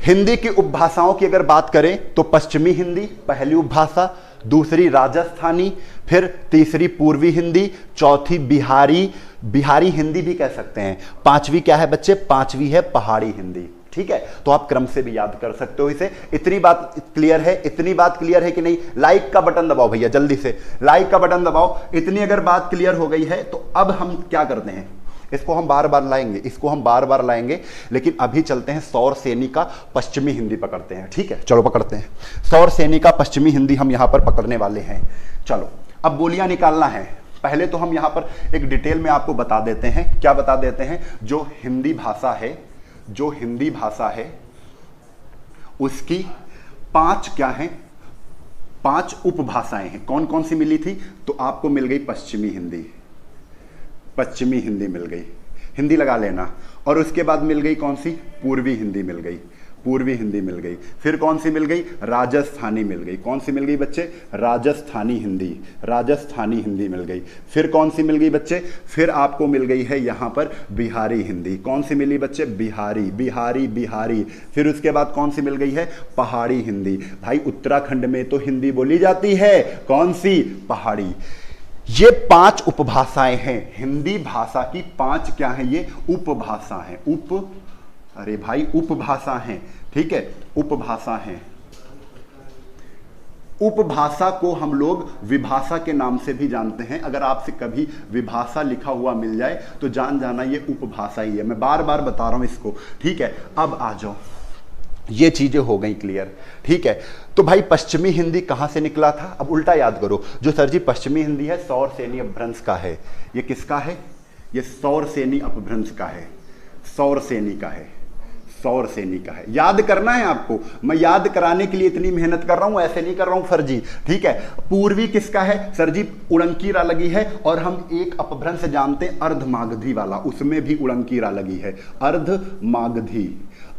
हिंदी की उपभाषाओं की अगर बात करें तो पश्चिमी हिंदी पहली उपभाषा, दूसरी राजस्थानी, फिर तीसरी पूर्वी हिंदी, चौथी बिहारी, बिहारी हिंदी भी कह सकते हैं, 5वीं क्या है बच्चे, 5वीं है पहाड़ी हिंदी, ठीक है। तो आप क्रम से भी याद कर सकते हो इसे। इतनी बात क्लियर है, इतनी बात क्लियर है कि नहीं, लाइक का बटन दबाओ भैया जल्दी से, लाइक का बटन दबाओ। इतनी अगर बात क्लियर हो गई है तो अब हम क्या करते हैं, इसको हम बार बार लाएंगे, इसको हम बार बार लाएंगे, लेकिन अभी चलते हैं सौर सेनी का पश्चिमी हिंदी पकड़ते हैं, ठीक है। चलो पकड़ते हैं, सौर सेनी का पश्चिमी हिंदी हम यहां पर पकड़ने वाले हैं। चलो अब बोलियां निकालना है, पहले तो हम यहां पर एक डिटेल में आपको बता देते हैं, क्या बता देते हैं, जो हिंदी भाषा है, जो हिंदी भाषा है उसकी 5 क्या है, 5 उपभाषाएं हैं। कौन कौन सी मिली थी, तो आपको मिल गई पश्चिमी हिंदी, पश्चिमी हिंदी मिल गई, हिंदी लगा लेना, और उसके बाद मिल गई कौन सी, पूर्वी हिंदी मिल गई, पूर्वी हिंदी मिल गई, फिर कौन सी मिल गई, राजस्थानी मिल गई, कौन सी मिल गई बच्चे, राजस्थानी हिंदी, राजस्थानी हिंदी मिल गई, फिर कौन सी मिल गई बच्चे, फिर आपको मिल गई है यहां पर बिहारी हिंदी, कौन सी मिली बच्चे, बिहारी, बिहारी, बिहारी, फिर उसके बाद कौन सी मिल गई है, पहाड़ी हिंदी। भाई उत्तराखंड में तो हिंदी बोली जाती है, कौन सी, पहाड़ी। ये 5 उपभाषाएं हैं, हिंदी भाषा की 5 क्या है, ये उपभाषा है, अरे भाई उपभाषा है, ठीक है, उपभाषा है। उपभाषा को हम लोग विभाषा के नाम से भी जानते हैं, अगर आपसे कभी विभाषा लिखा हुआ मिल जाए तो जान जाना ये उपभाषा ही है, मैं बार बार बता रहा हूं इसको, ठीक है। अब आ जाओ, ये चीजें हो गई क्लियर, ठीक है। तो भाई पश्चिमी हिंदी कहां से निकला था, अब उल्टा याद करो, जो सर जी पश्चिमी हिंदी है सौर सेनी अपभ्रंश का है, ये किसका है, ये सौर सेनी अपभ्रंश का है, सौर सेनी का है, सौर सेनी का है। याद करना है आपको, मैं याद कराने के लिए इतनी मेहनत कर रहा हूं, ऐसे नहीं कर रहा हूं फर्जी, ठीक है। पूर्वी किसका है सर जी, उड़ंकीरा लगी है, और हम एक अपभ्रंश जानते हैं अर्धमागधी वाला, उसमें भी उड़ंकीरा लगी है, अर्धमागधी।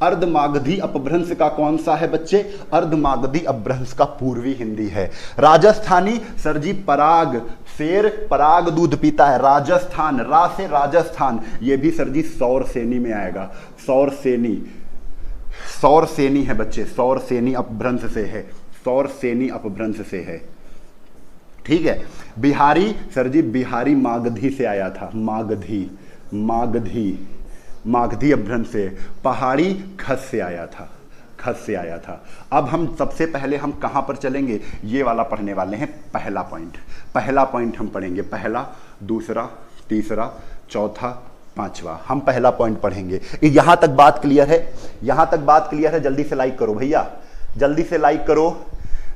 अर्धमागधी अपभ्रंश का कौन सा है बच्चे, अर्धमागधी अपभ्रंश का पूर्वी हिंदी है। राजस्थानी सर जी पराग शेर पराग दूध पीता है, राजस्थान, रा से राजस्थान, ये भी सर जी सौर सेनी में आएगा। सौर सेनी, सौर सेनी है बच्चे, सौर सेनी अपभ्रंश से है, सौर सेनी अपभ्रंश से है, ठीक है। बिहारी सर जी बिहारी मागधी से आया था, मागधी, मागधी, मागधी अपभ्रंश से। पहाड़ी खस से आया था, खस से आया था। अब हम सबसे पहले हम कहां पर चलेंगे, ये वाला पढ़ने वाले हैं, पहला पॉइंट। पहला पॉइंट हम पढ़ेंगे, पहला, दूसरा, तीसरा, चौथा, पांचवा, हम पहला पॉइंट पढ़ेंगे। यहां तक बात क्लियर है? यहां तक बात क्लियर है? जल्दी से लाइक करो भैया, जल्दी से लाइक करो,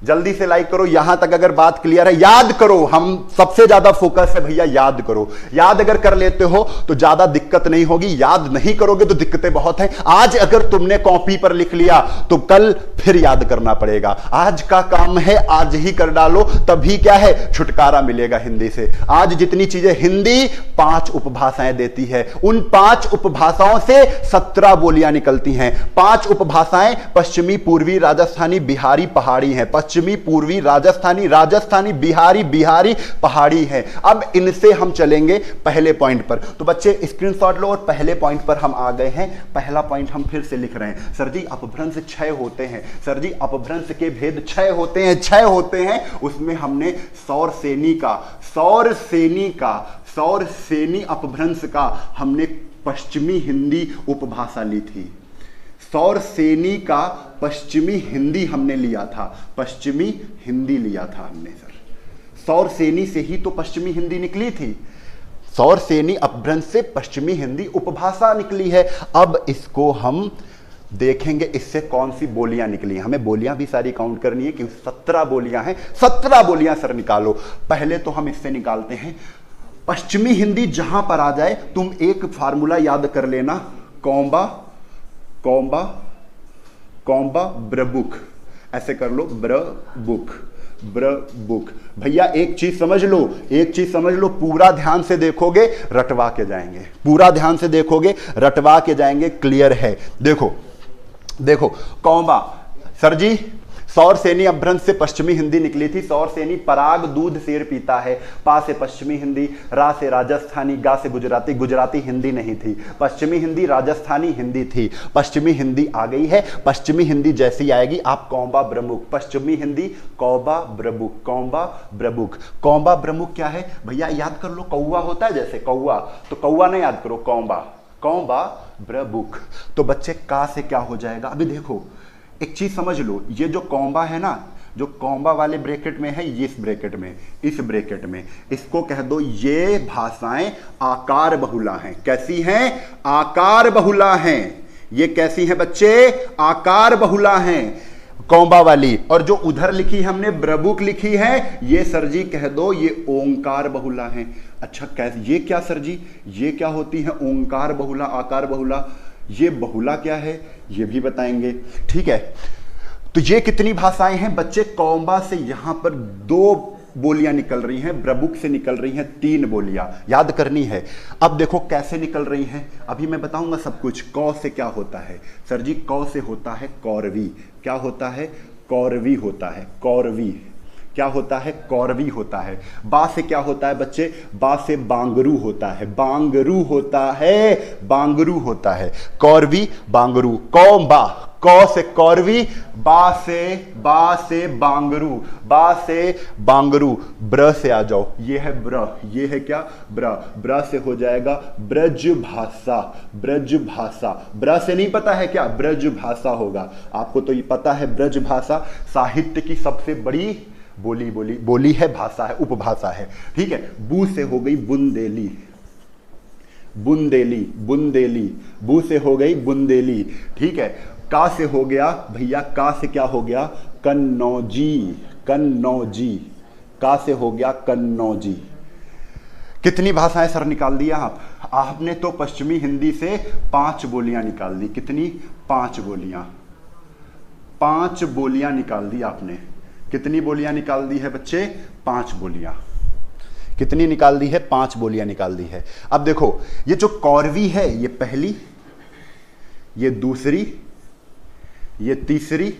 जल्दी से लाइक करो। यहां तक अगर बात क्लियर है, याद करो, हम सबसे ज्यादा फोकस है भैया, याद करो। याद अगर कर लेते हो तो ज्यादा दिक्कत नहीं होगी, याद नहीं करोगे तो दिक्कतें बहुत हैं। आज अगर तुमने कॉपी पर लिख लिया तो कल फिर याद करना पड़ेगा। आज का काम है आज ही कर डालो, तभी क्या है, छुटकारा मिलेगा हिंदी से। आज जितनी चीजें हिंदी 5 उपभाषाएं देती है, उन 5 उपभाषाओं से 17 बोलियां निकलती हैं। 5 उपभाषाएं पश्चिमी, पूर्वी, राजस्थानी, बिहारी, पहाड़ी हैं। पश्चिमी, पूर्वी, राजस्थानी, राजस्थानी, बिहारी, बिहारी, पहाड़ी है। अब इनसे हम चलेंगे पहले पॉइंट पर। तो बच्चे स्क्रीनशॉट लो और पहले पॉइंट पर हम आ गए हैं। पहला पॉइंट हम फिर से लिख रहे हैं। सर जी अपभ्रंश 6 होते हैं, सर जी अपभ्रंश के भेद 6 होते हैं, 6 होते हैं। उसमें हमने सौर सेनी का, सौर सेनी का, सौर सेनी अपभ्रंश का हमने पश्चिमी हिंदी उपभाषा ली थी। सौर सेनी का पश्चिमी हिंदी हमने लिया था, पश्चिमी हिंदी लिया था हमने सर। सौर सेनी से ही तो पश्चिमी हिंदी निकली थी। सौर सेनी अपभ्रंश से पश्चिमी हिंदी उपभाषा निकली है। अब इसको हम देखेंगे इससे कौन सी बोलियां निकली हैं। हमें बोलियां भी सारी काउंट करनी है कि 17 बोलियां हैं, 17 बोलियां सर निकालो। पहले तो हम इससे निकालते हैं पश्चिमी हिंदी। जहां पर आ जाए तुम एक फार्मूला याद कर लेना, कौम्बा, कौम्बा, कौम्बा ब्रबुक, ऐसे कर लो, ब्रबुक, ब्रबुक। भैया एक चीज समझ लो, एक चीज समझ लो, पूरा ध्यान से देखोगे रटवा के जाएंगे, पूरा ध्यान से देखोगे रटवा के जाएंगे, क्लियर है। देखो देखो, कौम्बा सर जी सौर सेनी अपभ्रंश से पश्चिमी हिंदी निकली थी। सौर सेनी पराग दूध शेर पीता है, पा से पश्चिमी हिंदी, रा से राजस्थानी, गा से गुजराती, गुजराती हिंदी नहीं थी, पश्चिमी हिंदी राजस्थानी हिंदी थी। पश्चिमी हिंदी आ गई है, पश्चिमी हिंदी जैसी आएगी आप कौम्बा ब्रमुक, पश्चिमी हिंदी कौबा ब्रबुक, कौम्बा ब्रबुक। कौम्बा ब्रमुक क्या है भैया, याद कर लो, कौवा होता है जैसे कौवा, तो कौवा नहीं याद करो, कौम्बा, कौम्बा ब्रबुक। तो बच्चे का से क्या हो जाएगा, अभी देखो एक चीज समझ लो, ये जो कौम्बा है ना, जो कौम्बा वाले ब्रैकेट में है, ये इस ब्रैकेट में, इस ब्रैकेट में, इसको कह दो ये भाषाएं आकार बहुला हैं। कैसी हैं, आकार बहुला हैं। ये कैसी हैं बच्चे, आकार बहुला हैं, कौम्बा वाली। और जो उधर लिखी हमने ब्रबुक लिखी है, ये सर जी कह दो ये ओंकार बहुला है। अच्छा कैसे, ये क्या सर जी, ये क्या होती है ओंकार बहुला, आकार बहुला, ये बहुला क्या है ये भी बताएंगे, ठीक है। तो ये कितनी भाषाएं हैं बच्चे, कौम्बा से यहां पर 2 बोलियां निकल रही हैं, ब्रबुक से निकल रही हैं 3 बोलियां, याद करनी है। अब देखो कैसे निकल रही हैं, अभी मैं बताऊंगा सब कुछ। कौ से क्या होता है सर जी, कौ से होता है कौरवी। क्या होता है, कौरवी होता है, कौरवी। क्या होता है, कौरवी होता है। बा से क्या होता है बच्चे, बा से बांगरू होता है, बांगरू होता है, बांगरू होता है, कौरवी बांगरू। कौम्बा, कौ से कौरवी, बा से बांगरू, बा से बांगरू। ब्र से आ जाओ, ये है ब्र, ये है क्या ब्र, ब्र से हो जाएगा ब्रज भाषा, ब्रज भाषा। ब्र से नहीं पता है क्या, ब्रज भाषा होगा, आपको तो ये पता है ब्रज भाषा साहित्य की सबसे बड़ी बोली है, भाषा है, उपभाषा है, ठीक है। बू से हो गई बुंदेली, बुंदेली, बुंदेली, बू से हो गई बुंदेली, ठीक है। का से हो गया भैया, का से क्या हो गया, कन्नौजी, कन्नौजी, का से हो गया कन्नौजी। कितनी भाषाएं सर निकाल दिया आपने तो पश्चिमी हिंदी से 5 बोलियां निकाल दी। कितनी, 5 बोलियां, 5 बोलियां निकाल दी आपने। कितनी बोलियां निकाल दी है बच्चे, 5 बोलियां। कितनी निकाल दी है, 5 बोलियां निकाल दी है। अब देखो ये जो कौरवी है, ये पहली, ये दूसरी, ये तीसरी,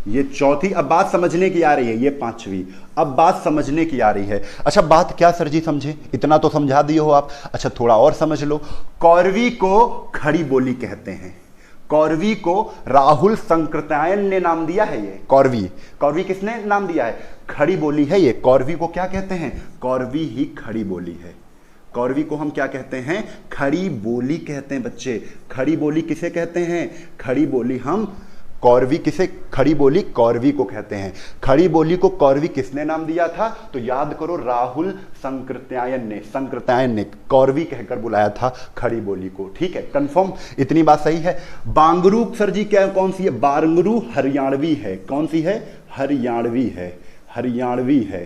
ये चौथी। अब बात समझने की आ रही है, ये पांचवी। अब बात समझने की आ रही है। अच्छा बात क्या सर जी समझे? इतना तो समझा दिए हो आप। अच्छा थोड़ा और समझ लो। कौरवी को खड़ी बोली कहते हैं। कौरवी को राहुल संकृत्यायन ने नाम दिया है। ये कौरवी, कौरवी किसने नाम दिया है? खड़ी बोली है ये। कौरवी को क्या कहते हैं? कौरवी ही खड़ी बोली है। कौरवी को हम क्या कहते हैं? खड़ी बोली कहते हैं बच्चे। खड़ी बोली किसे कहते हैं? खड़ी बोली हम कौरवी किसे? खड़ी बोली कौरवी को कहते हैं। खड़ी बोली को कौरवी किसने नाम दिया था? तो याद करो, राहुल संकृत्यायन ने, संकृत्यायन ने कौरवी कहकर बुलाया था खड़ी बोली को। ठीक है, कंफर्म, इतनी बात सही है। बांगरू सर जी क्या कौन सी है? बांगरू हरियाणवी है। कौन सी है? हरियाणवी है। हरियाणवी है।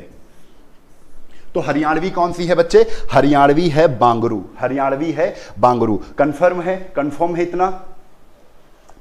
तो हरियाणवी कौन सी है बच्चे? हरियाणवी है बांगरू। हरियाणवी है बांगरू। कंफर्म है? कंफर्म है इतना?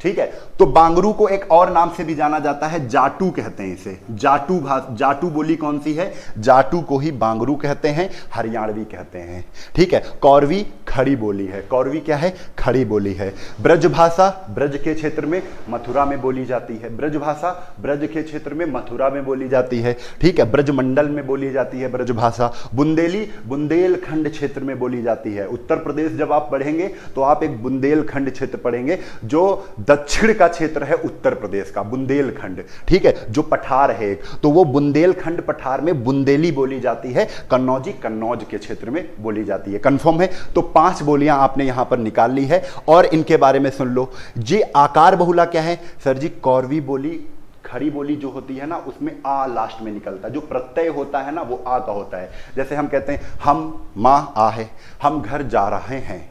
ठीक है। तो बांगरू को एक और नाम से भी जाना जाता है, जाटू कहते हैं इसे। जाटू जाटू बोली कौन सी है? जाटू को ही बांगरू कहते हैं, हरियाणवी कहते हैं। ठीक है। कौरवी खड़ी बोली है। कौरवी क्या है? खड़ी बोली है। ब्रज भाषा ब्रज के क्षेत्र में मथुरा में बोली जाती है। ब्रज भाषा ब्रज के क्षेत्र में मथुरा में बोली जाती है। ठीक है। ब्रज मंडल में बोली जाती है ब्रज भाषा। बुंदेली बुंदेलखंड क्षेत्र में बोली जाती है। उत्तर प्रदेश जब आप पढ़ेंगे तो आप एक बुंदेलखंड क्षेत्र पढ़ेंगे, जो दक्षिण का क्षेत्र है उत्तर प्रदेश का, बुंदेलखंड। ठीक है। जो पठार है एक, तो वो बुंदेलखंड पठार में बुंदेली बोली जाती है। कन्नौजी कन्नौज के क्षेत्र में बोली जाती है। कंफर्म है? तो 5 बोलियां आपने यहां पर निकाल ली है और इनके बारे में सुन लो। ये आकार बहुला क्या है सर जी? कौरवी बोली खड़ी बोली जो होती है ना, उसमें आ लास्ट में निकलता है। जो प्रत्यय होता है ना वो आ का होता है। जैसे हम कहते हैं हम, माँ आ है, हम घर जा रहे हैं,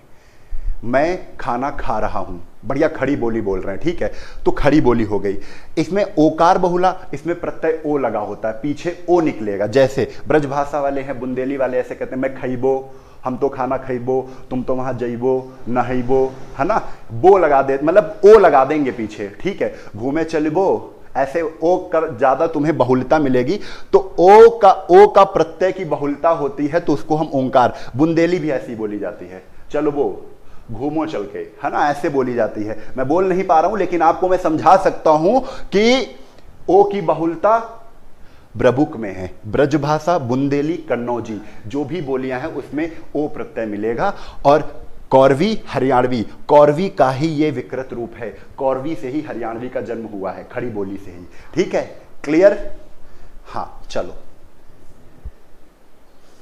मैं खाना खा रहा हूं। बढ़िया खड़ी बोली बोल रहे हैं। ठीक है। तो खड़ी बोली हो गई। इसमें ओकार बहुला, इसमें प्रत्यय ओ लगा होता है, पीछे ओ निकलेगा। जैसे ब्रजभाषा वाले हैं, बुंदेली वाले ऐसे कहते हैं मैं खइबो, हम तो खाना खइबो, तुम तो वहां जइबो नहइबो, है ना, बो लगा दे, मतलब ओ लगा देंगे पीछे। ठीक है। घूमे चलबो, ऐसे ओ कर ज्यादा तुम्हें बहुलता मिलेगी। तो ओ का प्रत्यय की बहुलता होती है तो उसको हम ओंकार। बुंदेली भी ऐसी बोली जाती है, चलो वो घूमो चल के, है ना, ऐसे बोली जाती है। मैं बोल नहीं पा रहा हूं लेकिन आपको मैं समझा सकता हूं कि ओ की बहुलता ब्रबुक में है। ब्रजभाषा बुंदेली कन्नौजी जो भी बोलियां हैं उसमें ओ प्रत्यय मिलेगा। और कौरवी हरियाणवी, कौरवी का ही ये विकृत रूप है। कौरवी से ही हरियाणवी का जन्म हुआ है, खड़ी बोली से ही। ठीक है, क्लियर? हाँ चलो,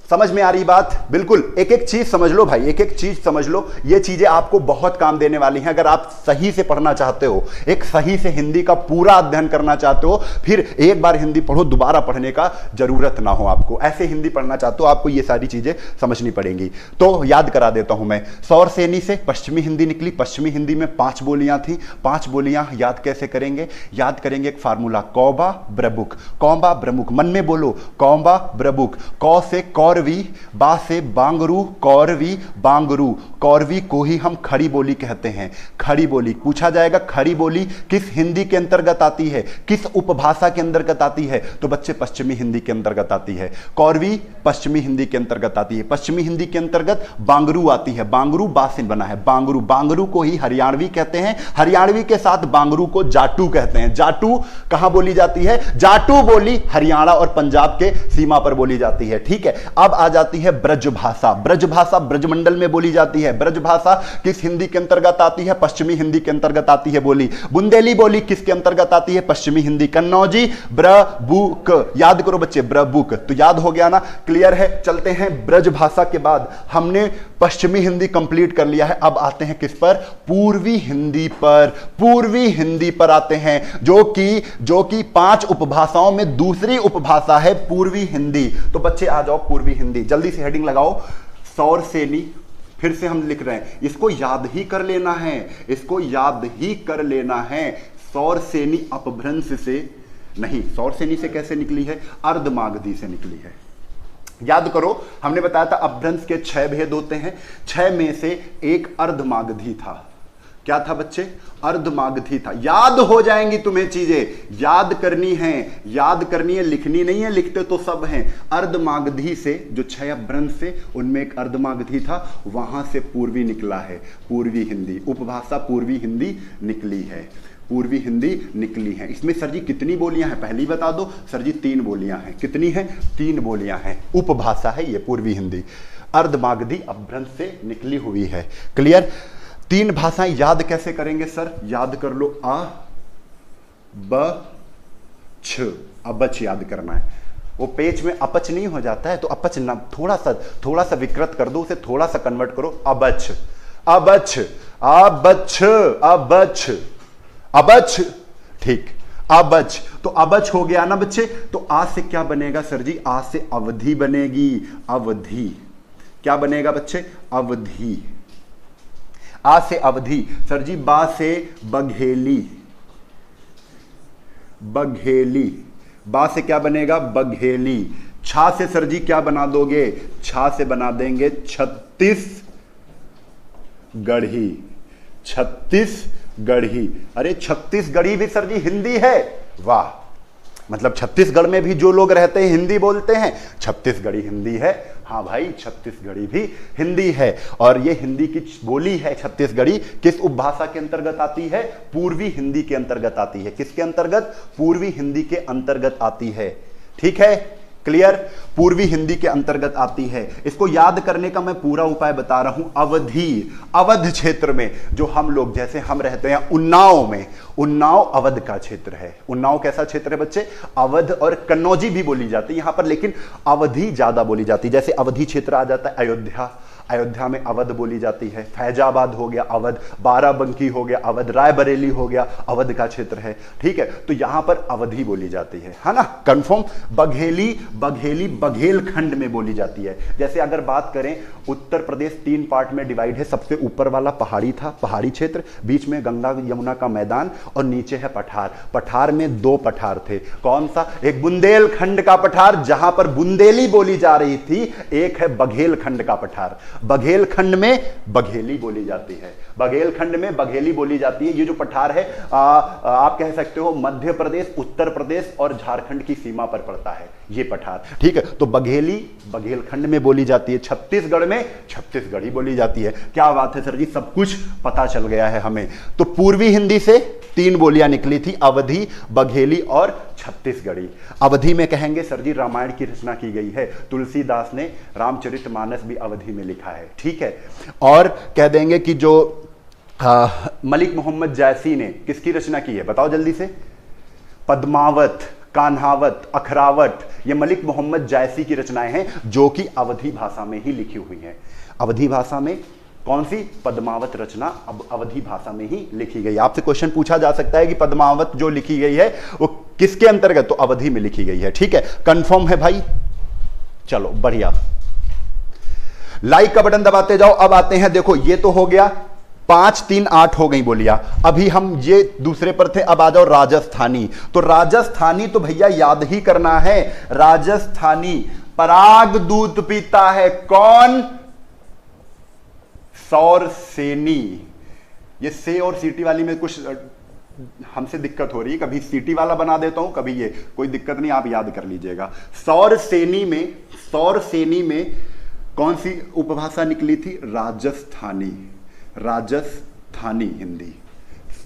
समझ में आ रही बात? बिल्कुल। एक एक चीज समझ लो भाई, एक एक चीज समझ लो। ये चीजें आपको बहुत काम देने वाली हैं अगर आप सही से पढ़ना चाहते हो, एक सही से हिंदी का पूरा अध्ययन करना चाहते हो। फिर एक बार हिंदी पढ़ो, दोबारा पढ़ने का जरूरत ना हो आपको। ऐसे हिंदी पढ़ना चाहते हो, आपको ये सारी चीजें समझनी पड़ेंगी। तो याद करा देता हूं मैं। सौरसेनी से पश्चिमी हिंदी निकली। पश्चिमी हिंदी में 5 बोलियां थी। 5 बोलियां याद कैसे करेंगे? याद करेंगे एक फार्मूला, कौबा ब्रबुक। कौबा ब्रमुक, मन में बोलो, कौबा ब्रबुक। कौ से कौरवी, बा से बांगरू, कौरवी बांगरू। कौरवी को ही हम खड़ी बोली कहते हैं। खड़ी बोली पूछा जाएगा, खड़ी बोली किस हिंदी के अंतर्गत आती है, किस उपभाषा के अंतर्गत आती है? तो बच्चे पश्चिमी हिंदी के अंतर्गत आती है। कौरवी पश्चिमी हिंदी के अंतर्गत आती है। पश्चिमी हिंदी के अंतर्गत बांगरू आती है। बांगरू बा से बना है, बांगरू। बांगरू को ही हरियाणवी कहते हैं। हरियाणवी के साथ बांगरू को जाटू कहते हैं। जाटू कहां बोली जाती है? जाटू बोली हरियाणा और पंजाब के सीमा पर बोली जाती है। ठीक है। अब आ जाती है ब्रजभाषा। ब्रजभाषा ब्रजमंडल में बोली जाती है। ब्रजभाषा किस हिंदी के अंतर्गत आती है? पश्चिमी हिंदी के अंतर्गत आती है बोली। बुंदेली बोली किसके अंतर्गत आती है? पश्चिमी हिंदी। कन्नौजी ब्रबुक, याद करो बच्चे, ब्रबुक। तो याद हो गया ना? क्लियर है? चलते हैं ब्रजभाषा के बाद हमने पश्चिमी हिंदी कंप्लीट कर लिया है। अब आते हैं किस पर? पूर्वी हिंदी पर। पूर्वी हिंदी पर आते हैं, जो कि 5 उपभाषाओं में दूसरी उपभाषा है पूर्वी हिंदी। तो बच्चे आ जाओ पूर्वी हिंदी, जल्दी से हेडिंग लगाओ। सौरसेनी, फिर से हम लिख रहे हैं, इसको याद ही कर लेना है, इसको याद ही कर लेना है। सौरसेनी अपभ्रंश से नहीं, सौरसेनी से कैसे निकली है? अर्धमागधी से निकली है। याद करो, हमने बताया था अपभ्रंश के 6 भेद होते हैं। 6 में से एक अर्धमागधी था। क्या था बच्चे? अर्धमागधी था। याद हो जाएंगी तुम्हें चीजें, याद करनी है, याद करनी है, लिखनी नहीं है। लिखते तो सब हैं। अर्धमागधी से जो 6 अपभ्रंश से, उनमें एक अर्धमागधी था, वहां से पूर्वी निकला है, पूर्वी हिंदी। उपभाषा पूर्वी हिंदी निकली है। पूर्वी हिंदी निकली है। इसमें सर जी कितनी बोलियां हैं पहले ही बता दो। सर जी 3 बोलियां हैं। कितनी हैं? 3 बोलियां हैं। उपभाषा है ये पूर्वी हिंदी, अर्धमागधी अपभ्रंश से निकली हुई है। क्लियर? 3 भाषाएं याद कैसे करेंगे सर? याद कर लो, आ ब छ, अबच याद करना है। वो पेज में अपच नहीं हो जाता है तो अपच ना, थोड़ा सा विकृत कर दो, उसे थोड़ा सा कन्वर्ट करो, अबच, अबच, अबच, अबच, अबच, ठीक, अबच। तो अबच हो गया ना बच्चे। तो आ से क्या बनेगा सर जी? आ से अवधि बनेगी। अवधि क्या बनेगा बच्चे? अवधि। आ से अवधि। सर जी बा से बघेली, बघेली, बा से क्या बनेगा? बघेली। छा से सर जी क्या बना दोगे? छा से बना देंगे छत्तीसगढ़ी, छत्तीसगढ़ी। अरे छत्तीसगढ़ी भी सर जी हिंदी है। वाह, मतलब छत्तीसगढ़ में भी जो लोग रहते हैं हिंदी बोलते हैं, छत्तीसगढ़ी हिंदी है। हाँ भाई, छत्तीसगढ़ी भी हिंदी है। और ये हिंदी की बोली है छत्तीसगढ़ी, किस उपभाषा के अंतर्गत आती है? पूर्वी हिंदी के अंतर्गत आती है। किसके अंतर्गत? पूर्वी हिंदी के अंतर्गत आती है। ठीक है, क्लियर? पूर्वी हिंदी के अंतर्गत आती है। इसको याद करने का मैं पूरा उपाय बता रहा हूं। अवधि, अवध क्षेत्र में जो हम लोग, जैसे हम रहते हैं उन्नाव में, उन्नाव अवध का क्षेत्र है। उन्नाव कैसा क्षेत्र है बच्चे? अवध और कन्नौजी भी बोली जाती है यहां पर, लेकिन अवधि ज्यादा बोली जाती है। जैसे अवधि क्षेत्र आ जाता है अयोध्या, अयोध्या में अवध बोली जाती है। फैजाबाद हो गया अवध, बाराबंकी हो गया अवध, रायबरेली हो गया अवध का क्षेत्र है। ठीक है, तो यहां पर अवधि बोली जाती है ना, कंफर्म। बघेली, बघेली बघेलखंड में बोली जाती है। जैसे अगर बात करें, उत्तर प्रदेश 3 पार्ट में डिवाइड है। सबसे ऊपर वाला पहाड़ी था, पहाड़ी क्षेत्र, बीच में गंगा यमुना का मैदान और नीचे है पठार। पठार में 2 पठार थे। कौन सा? एक बुंदेलखंड का पठार जहां पर बुंदेली बोली जा रही थी, एक है बघेलखंड का पठार। बघेलखंड में बघेली बोली जाती है, बघेलखंड में बघेली बोली जाती है। ये जो पठार है आप कह सकते हो मध्य प्रदेश, उत्तर प्रदेश और झारखंड की सीमा पर पड़ता है ये पठार। ठीक है, तो बघेली बघेलखंड में बोली जाती है। छत्तीसगढ़ में छत्तीसगढ़ी बोली जाती है। क्या बात है सर जी, सब कुछ पता चल गया है हमें। तो पूर्वी हिंदी से 3 बोलियां निकली थी, अवधि, बघेली और छत्तीसगढ़ी। अवधि में कहेंगे सर जी रामायण की रचना की गई है, तुलसीदास ने रामचरितमानस भी अवधि में लिखा है। ठीक है, और कह देंगे कि जो मलिक मोहम्मद जैसी ने किसकी रचना की है? बताओ जल्दी से। पद्मावत, कान्हावत, अखरावट, ये मलिक मोहम्मद जैसी की रचनाएं हैं जो कि अवधी भाषा में ही लिखी हुई हैं। अवधी भाषा में कौन सी? पद्मावत रचना अवधी भाषा में ही लिखी गई। आपसे क्वेश्चन पूछा जा सकता है कि पद्मावत जो लिखी गई है वो किसके अंतर्गत? तो अवधी में लिखी गई है। ठीक है, कंफर्म है भाई? चलो बढ़िया, लाइक का बटन दबाते जाओ। अब आते हैं, देखो ये तो हो गया 5, 3, 8 हो गई बोलियां। अभी हम ये दूसरे पर थे, अब आ जाओ राजस्थानी। तो राजस्थानी तो भैया याद ही करना है। राजस्थानी पराग दूध पीता है कौन? सौरसेनी। ये से और सीटी वाली में कुछ हमसे दिक्कत हो रही है, कभी सीटी वाला बना देता हूं, कभी ये, कोई दिक्कत नहीं, आप याद कर लीजिएगा। सौरसेनी में, सौरसेनी में कौन सी उपभाषा निकली थी? राजस्थानी, राजस्थानी हिंदी।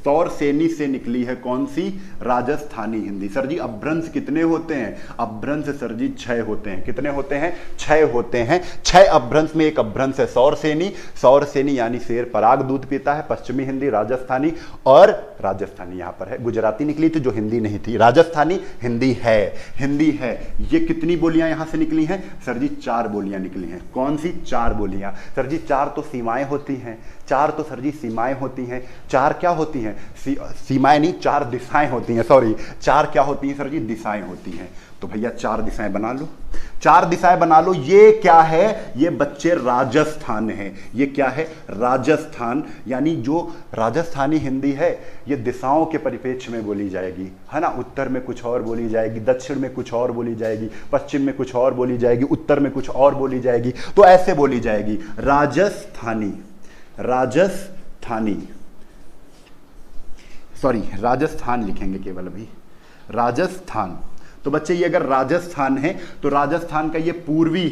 सौरसेनी से निकली है कौन सी? राजस्थानी हिंदी। सर जी अपभ्रंश कितने होते हैं? अपभ्रंश सर जी 6 होते हैं। कितने होते हैं? 6 होते हैं। 6 अपभ्रंश में एक अपभ्रंश है सौरसेनी। सौरसेनी यानी शेर पराग दूध पीता है। पश्चिमी हिंदी राजस्थानी, और राजस्थानी यहां पर है, गुजराती निकली थी जो हिंदी नहीं थी, राजस्थानी हिंदी है, हिंदी है। ये कितनी बोलियां यहां से निकली हैं? सर जी 4 बोलियां निकली हैं। कौन सी? 4 बोलियां। सर जी 4 तो सीमाएं होती हैं, 4 तो सर जी सीमाएं होती हैं। 4 क्या होती हैं? सीमाएं नहीं, 4 दिशाएं होती हैं। सॉरी, 4 क्या होती हैं सर जी? दिशाएं होती हैं। तो भैया 4 दिशाएं बना लो, 4 दिशाएं बना लो। ये क्या है? ये बच्चे राजस्थान है। ये क्या है? राजस्थान। यानी जो राजस्थानी हिंदी है ये दिशाओं के परिप्रेक्ष्य में बोली जाएगी, है ना। उत्तर में कुछ और बोली जाएगी, दक्षिण में कुछ और बोली जाएगी, पश्चिम में कुछ और बोली जाएगी, उत्तर में कुछ और बोली जाएगी। तो ऐसे बोली जाएगी राजस्थानी, राजस्थानी, सॉरी राजस्थान लिखेंगे केवल अभी, राजस्थान। तो बच्चे ये अगर राजस्थान है तो राजस्थान का ये पूर्वी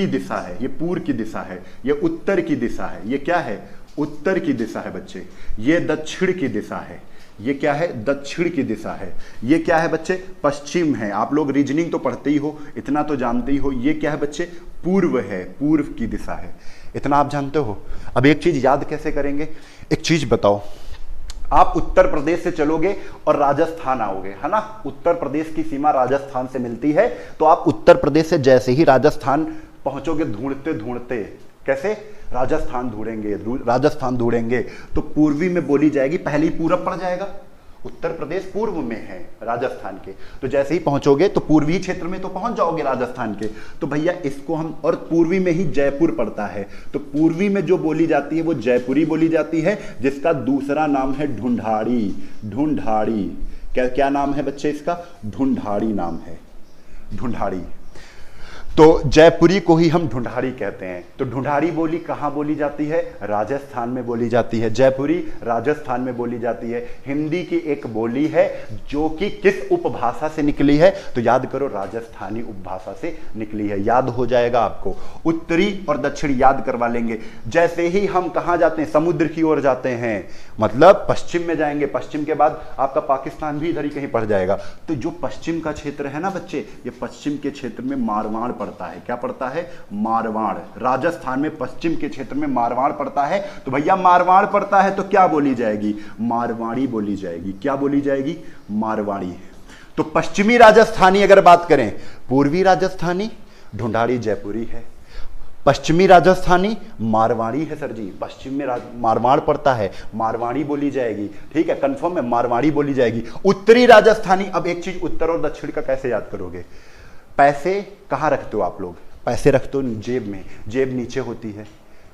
दिशा है, ये पूर्व की दिशा है, ये उत्तर की दिशा है। ये क्या है? उत्तर की दिशा है बच्चे, ये दक्षिण की दिशा है, ये क्या है, दक्षिण की दिशा है। ये क्या है बच्चे, पश्चिम है। आप लोग रीजनिंग तो पढ़ते ही हो, इतना तो जानते ही हो। ये क्या है बच्चे, पूर्व है, पूर्व की दिशा है। इतना आप जानते हो। अब एक चीज याद कैसे करेंगे, एक चीज बताओ, आप उत्तर प्रदेश से चलोगे और राजस्थान आओगे, है ना, उत्तर प्रदेश की सीमा राजस्थान से मिलती है, तो आप उत्तर प्रदेश से जैसे ही राजस्थान पहुंचोगे, ढूंढते ढूंढते, कैसे, राजस्थान ढूंढेंगे, राजस्थान ढूंढेंगे, तो पूर्वी में बोली जाएगी, पहले ही पूरब पड़ जाएगा, उत्तर प्रदेश पूर्व में है राजस्थान के, तो जैसे ही पहुंचोगे तो पूर्वी क्षेत्र में तो पहुंच जाओगे राजस्थान के। तो भैया इसको हम, और पूर्वी में ही जयपुर पड़ता है, तो पूर्वी में जो बोली जाती है वो जयपुरी बोली जाती है, जिसका दूसरा नाम है ढूंढाड़ी। ढूंढाड़ी क्या क्या नाम है बच्चे इसका, ढूंढाड़ी नाम है, ढूंढाड़ी। तो जयपुरी को ही हम ढूंढाड़ी कहते हैं। तो ढूंढाड़ी बोली कहाँ बोली जाती है, राजस्थान में बोली जाती है। जयपुरी राजस्थान में बोली जाती है। हिंदी की एक बोली है जो कि किस उपभाषा से निकली है, तो याद करो, राजस्थानी उपभाषा से निकली है। याद हो जाएगा आपको, उत्तरी और दक्षिण याद करवा लेंगे। जैसे ही हम कहाँ जाते हैं, समुद्र की ओर जाते हैं, मतलब पश्चिम में जाएंगे, पश्चिम के बाद आपका पाकिस्तान भी इधर ही कहीं पड़ जाएगा। तो जो पश्चिम का क्षेत्र है ना बच्चे, ये पश्चिम के क्षेत्र में मारवाड़ पड़ता है। क्या पड़ता है, मारवाड़। राजस्थान में पश्चिम के क्षेत्र में मारवाड़ पड़ता है। तो भैया मारवाड़ पड़ता है तो क्या बोली जाएगी, मारवाड़ी बोली जाएगी। क्या बोली जाएगी, मारवाड़ी। तो पश्चिमी राजस्थानी अगर बात करें, पूर्वी राजस्थानी ढूंढाड़ी जयपुरी है, पश्चिमी राजस्थानी मारवाड़ी है। सर जी पश्चिम में मारवाड़ पड़ता है, मारवाड़ी बोली जाएगी। ठीक है, कंफर्म है, मारवाड़ी बोली जाएगी। उत्तरी राजस्थानी, अब एक चीज, उत्तर और दक्षिण का कैसे याद करोगे, पैसे कहाँ रखते हो आप लोग, पैसे रखते हो जेब में, जेब नीचे होती है।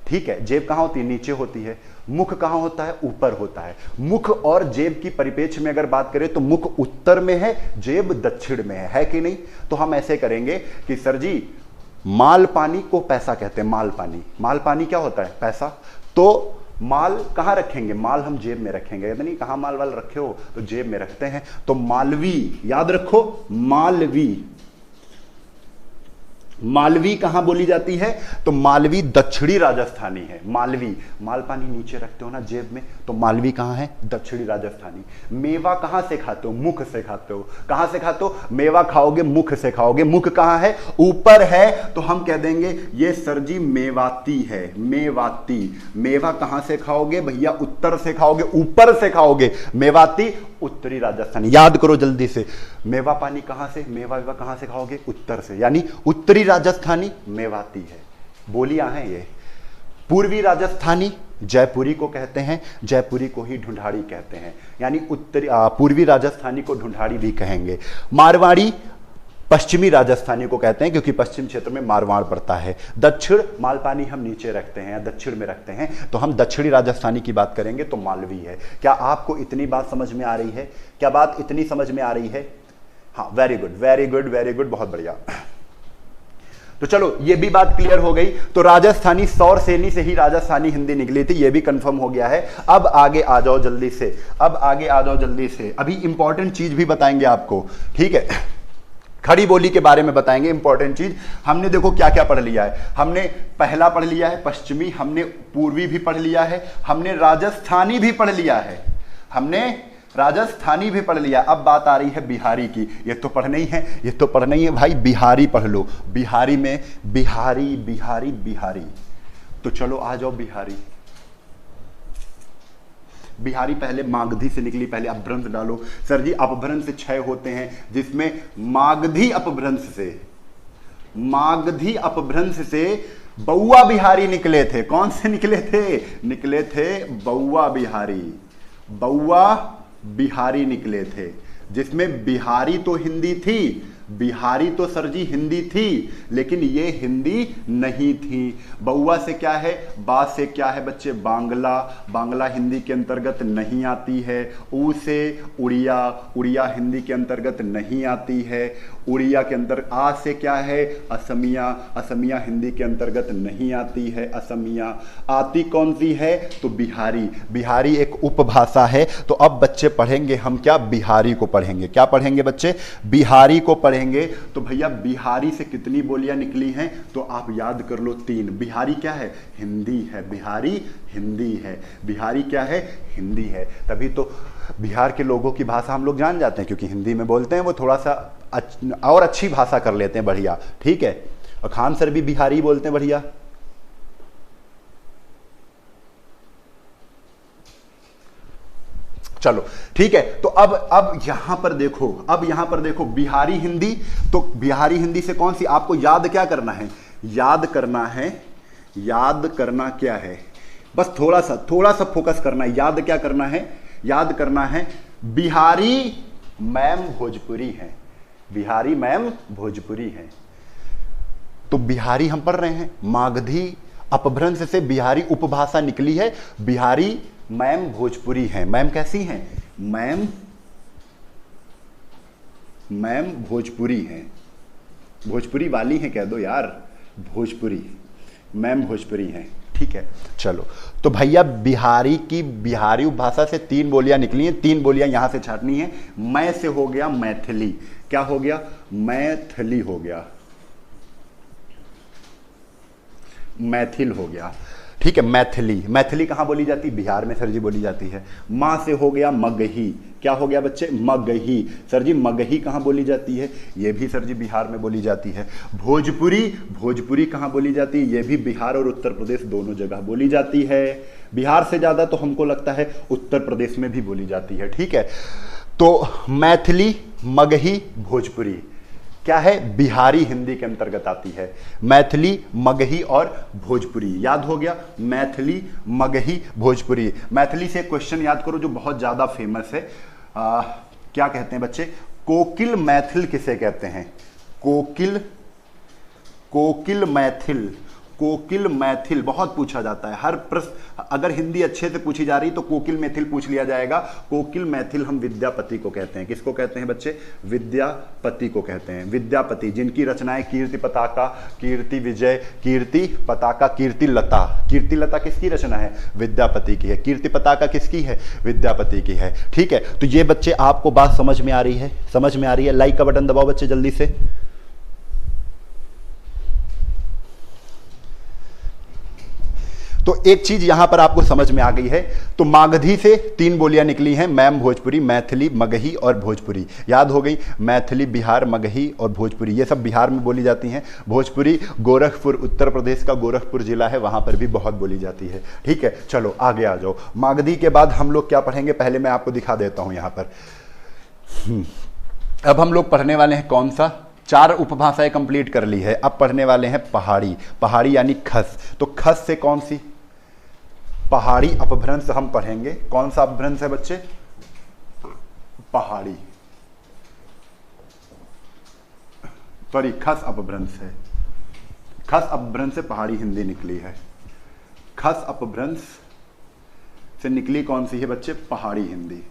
ठीक है, जेब कहाँ होती है, नीचे होती है। मुख कहाँ होता है, ऊपर होता है। मुख और जेब की परिप्रेक्ष्य में अगर बात करें तो मुख उत्तर में है, जेब दक्षिण में है कि नहीं। तो हम ऐसे करेंगे कि सर जी माल पानी को पैसा कहते हैं, माल पानी। माल पानी क्या होता है, पैसा। तो माल कहाँ रखेंगे, माल हम जेब में रखेंगे। कहते नहीं कहाँ माल वाल रखे हो, तो जेब में रखते हैं। तो मालवी, याद रखो, मालवी। मालवी कहां बोली जाती है, तो मालवी दक्षिणी राजस्थानी है। मालवी, माल पानी नीचे रखते हो ना जेब में, तो मालवी कहां है, दक्षिणी राजस्थानी। मेवा कहां से खाते हो, मुख से खाते हो। कहां से खाते हो, मेवा खाओगे मुख से खाओगे। मुख कहां है, ऊपर है, तो हम कह देंगे ये सर जी मेवाती है, मेवाती। मेवा कहां से खाओगे भैया, उत्तर से खाओगे, ऊपर से खाओगे। मेवाती उत्तरी राजस्थानी। याद करो जल्दी से, मेवा पानी कहां से, मेवा वेवा कहां से खाओगे, उत्तर से, यानी उत्तरी राजस्थानी मेवाती है। बोलियां हैं ये। पूर्वी राजस्थानी जयपुरी को कहते हैं, जयपुरी को ही ढूंढाड़ी कहते हैं, यानी उत्तरी पूर्वी राजस्थानी को ढूंढाड़ी भी कहेंगे। मारवाड़ी पश्चिमी राजस्थानी को कहते हैं, क्योंकि पश्चिम क्षेत्र में मारवाड़ पड़ता है। दक्षिण, मालपानी हम नीचे रखते हैं, दक्षिण में रखते हैं, तो हम दक्षिणी राजस्थानी की बात करेंगे तो मालवी है। क्या आपको इतनी बात समझ में आ रही है, क्या बात इतनी समझ में आ रही है, हाँ, very good very good very good, बहुत बढ़िया। तो चलो ये भी बात क्लियर हो गई। तो राजस्थानी सौर सेनी से ही राजस्थानी हिंदी निकली थी, ये भी कंफर्म हो गया है। अब आगे आ जाओ जल्दी से, अब आगे आ जाओ जल्दी से। अभी इंपॉर्टेंट चीज भी बताएंगे आपको, ठीक है, खड़ी बोली के बारे में बताएंगे इंपॉर्टेंट चीज। हमने देखो क्या क्या पढ़ लिया है, हमने पहला पढ़ लिया है पश्चिमी, हमने पूर्वी भी पढ़ लिया है, हमने राजस्थानी भी पढ़ लिया है, हमने राजस्थानी भी पढ़ लिया। अब बात आ रही है बिहारी की। ये तो पढ़ना ही है, ये तो पढ़ना ही है भाई, बिहारी पढ़ लो। बिहारी में बिहारी बिहारी बिहारी, तो चलो आ जाओ बिहारी। बिहारी पहले मागधी से निकली, पहले अपभ्रंश डालो। सर जी अपभ्रंश 6 होते हैं, जिसमें मागधी अपभ्रंश से, मागधी अपभ्रंश से बउआ बिहारी निकले थे। कौन से निकले थे, निकले थे बउआ बिहारी, बउआ बिहारी निकले थे, जिसमें बिहारी तो हिंदी थी, बिहारी तो सर जी हिंदी थी, लेकिन ये हिंदी नहीं थी। बउआ से क्या है, बा से क्या है बच्चे, बांग्ला, बांग्ला हिंदी के अंतर्गत नहीं आती है। ऊ से उड़िया, उड़िया हिंदी के अंतर्गत नहीं आती है। उड़िया के अंदर आ से क्या है, असमिया। असमिया हिंदी के अंतर्गत नहीं आती है, असमिया। आती कौन सी है, तो बिहारी। बिहारी एक उपभाषा है। तो अब बच्चे पढ़ेंगे हम क्या, बिहारी को पढ़ेंगे। क्या पढ़ेंगे बच्चे, बिहारी को पढ़ेंगे। तो भैया बिहारी से कितनी बोलियां निकली हैं, तो आप याद कर लो 3। बिहारी क्या है, हिंदी है। बिहारी हिंदी है। बिहारी क्या है, हिंदी है। तभी तो बिहार के लोगों की भाषा हम लोग जान जाते हैं, क्योंकि हिंदी में बोलते हैं, वो थोड़ा सा और अच्छी भाषा कर लेते हैं, बढ़िया। ठीक है, और खान सर भी बिहारी बोलते हैं, बढ़िया। चलो ठीक है। तो अब यहां पर देखो, अब यहां पर देखो बिहारी हिंदी। तो बिहारी हिंदी से कौन सी, आपको याद क्या करना है, याद करना है, याद करना क्या है, बस थोड़ा सा फोकस करना है। याद क्या करना है, याद करना है बिहारी मैम भोजपुरी है। बिहारी मैम भोजपुरी है। तो बिहारी हम पढ़ रहे हैं, मागधी अपभ्रंश से बिहारी उपभाषा निकली है। बिहारी मैम भोजपुरी है। मैम कैसी हैं, मैम भोजपुरी हैं। भोजपुरी वाली हैं कह दो यार, भोजपुरी, मैम भोजपुरी हैं। ठीक है, चलो। तो भैया बिहारी की, बिहारी उपभाषा से 3 बोलियां निकली हैं। 3 बोलियां यहां से छाटनी है। मैं से हो गया मैथिली। क्या हो गया, मैथिली हो गया, मैथिल हो गया। ठीक है, मैथिली। मैथिली कहां बोली जाती है, बिहार में सर जी बोली जाती है। मां से हो गया मगही। क्या हो गया बच्चे, मगही। सर जी मगही कहां बोली जाती है, ये भी सर जी बिहार में बोली जाती है। भोजपुरी, भोजपुरी कहां बोली जाती है, ये भी बिहार और उत्तर प्रदेश दोनों जगह बोली जाती है। बिहार से ज्यादा तो हमको लगता है उत्तर प्रदेश में भी बोली जाती है। ठीक है, तो मैथिली, मगही, भोजपुरी क्या है, बिहारी हिंदी के अंतर्गत आती है। मैथिली, मगही और भोजपुरी। याद हो गया, मैथिली, मगही, भोजपुरी। मैथिली से क्वेश्चन याद करो जो बहुत ज्यादा फेमस है। क्या कहते हैं बच्चे, कोकिल मैथिल किसे कहते हैं, कोकिल, कोकिल मैथिल, कोकिल मैथिल बहुत पूछा जाता है। हर प्रश्न अगर हिंदी अच्छे से पूछी जा रही तो कोकिल मैथिल पूछ लिया जाएगा। कोकिल मैथिल हम विद्यापति को कहते हैं। किसको कहते हैं बच्चे, विद्यापति को कहते हैं। विद्यापति जिनकी रचनाएं कीर्ति पताका, कीर्ति विजय, कीर्ति पताका, कीर्ति लता। कीर्ति लता किसकी रचना है, विद्यापति की है। कीर्ति पताका किसकी है, विद्यापति की है। ठीक है, तो ये बच्चे आपको बात समझ में आ रही है, समझ में आ रही है। लाइक का बटन दबाओ बच्चे जल्दी से। तो एक चीज यहां पर आपको समझ में आ गई है। तो मागधी से 3 बोलियां निकली हैं, मैम भोजपुरी, मैथिली, मगही और भोजपुरी। याद हो गई, मैथिली बिहार, मगही और भोजपुरी ये सब बिहार में बोली जाती हैं। भोजपुरी गोरखपुर, उत्तर प्रदेश का गोरखपुर जिला है, वहां पर भी बहुत बोली जाती है। ठीक है, चलो आगे आ जाओ। मागधी के बाद हम लोग क्या पढ़ेंगे, पहले मैं आपको दिखा देता हूं यहां पर। अब हम लोग पढ़ने वाले हैं कौन सा, 4 उपभाषाएं कंप्लीट कर ली है। अब पढ़ने वाले हैं पहाड़ी। पहाड़ी यानी खस। तो खस से कौन सी, पहाड़ी अपभ्रंश हम पढ़ेंगे। कौन सा अपभ्रंश है बच्चे, पहाड़ी, सॉरी खस अपभ्रंश है। खस अपभ्रंश से पहाड़ी हिंदी निकली है। खस अपभ्रंश से निकली कौन सी है बच्चे, पहाड़ी हिंदी।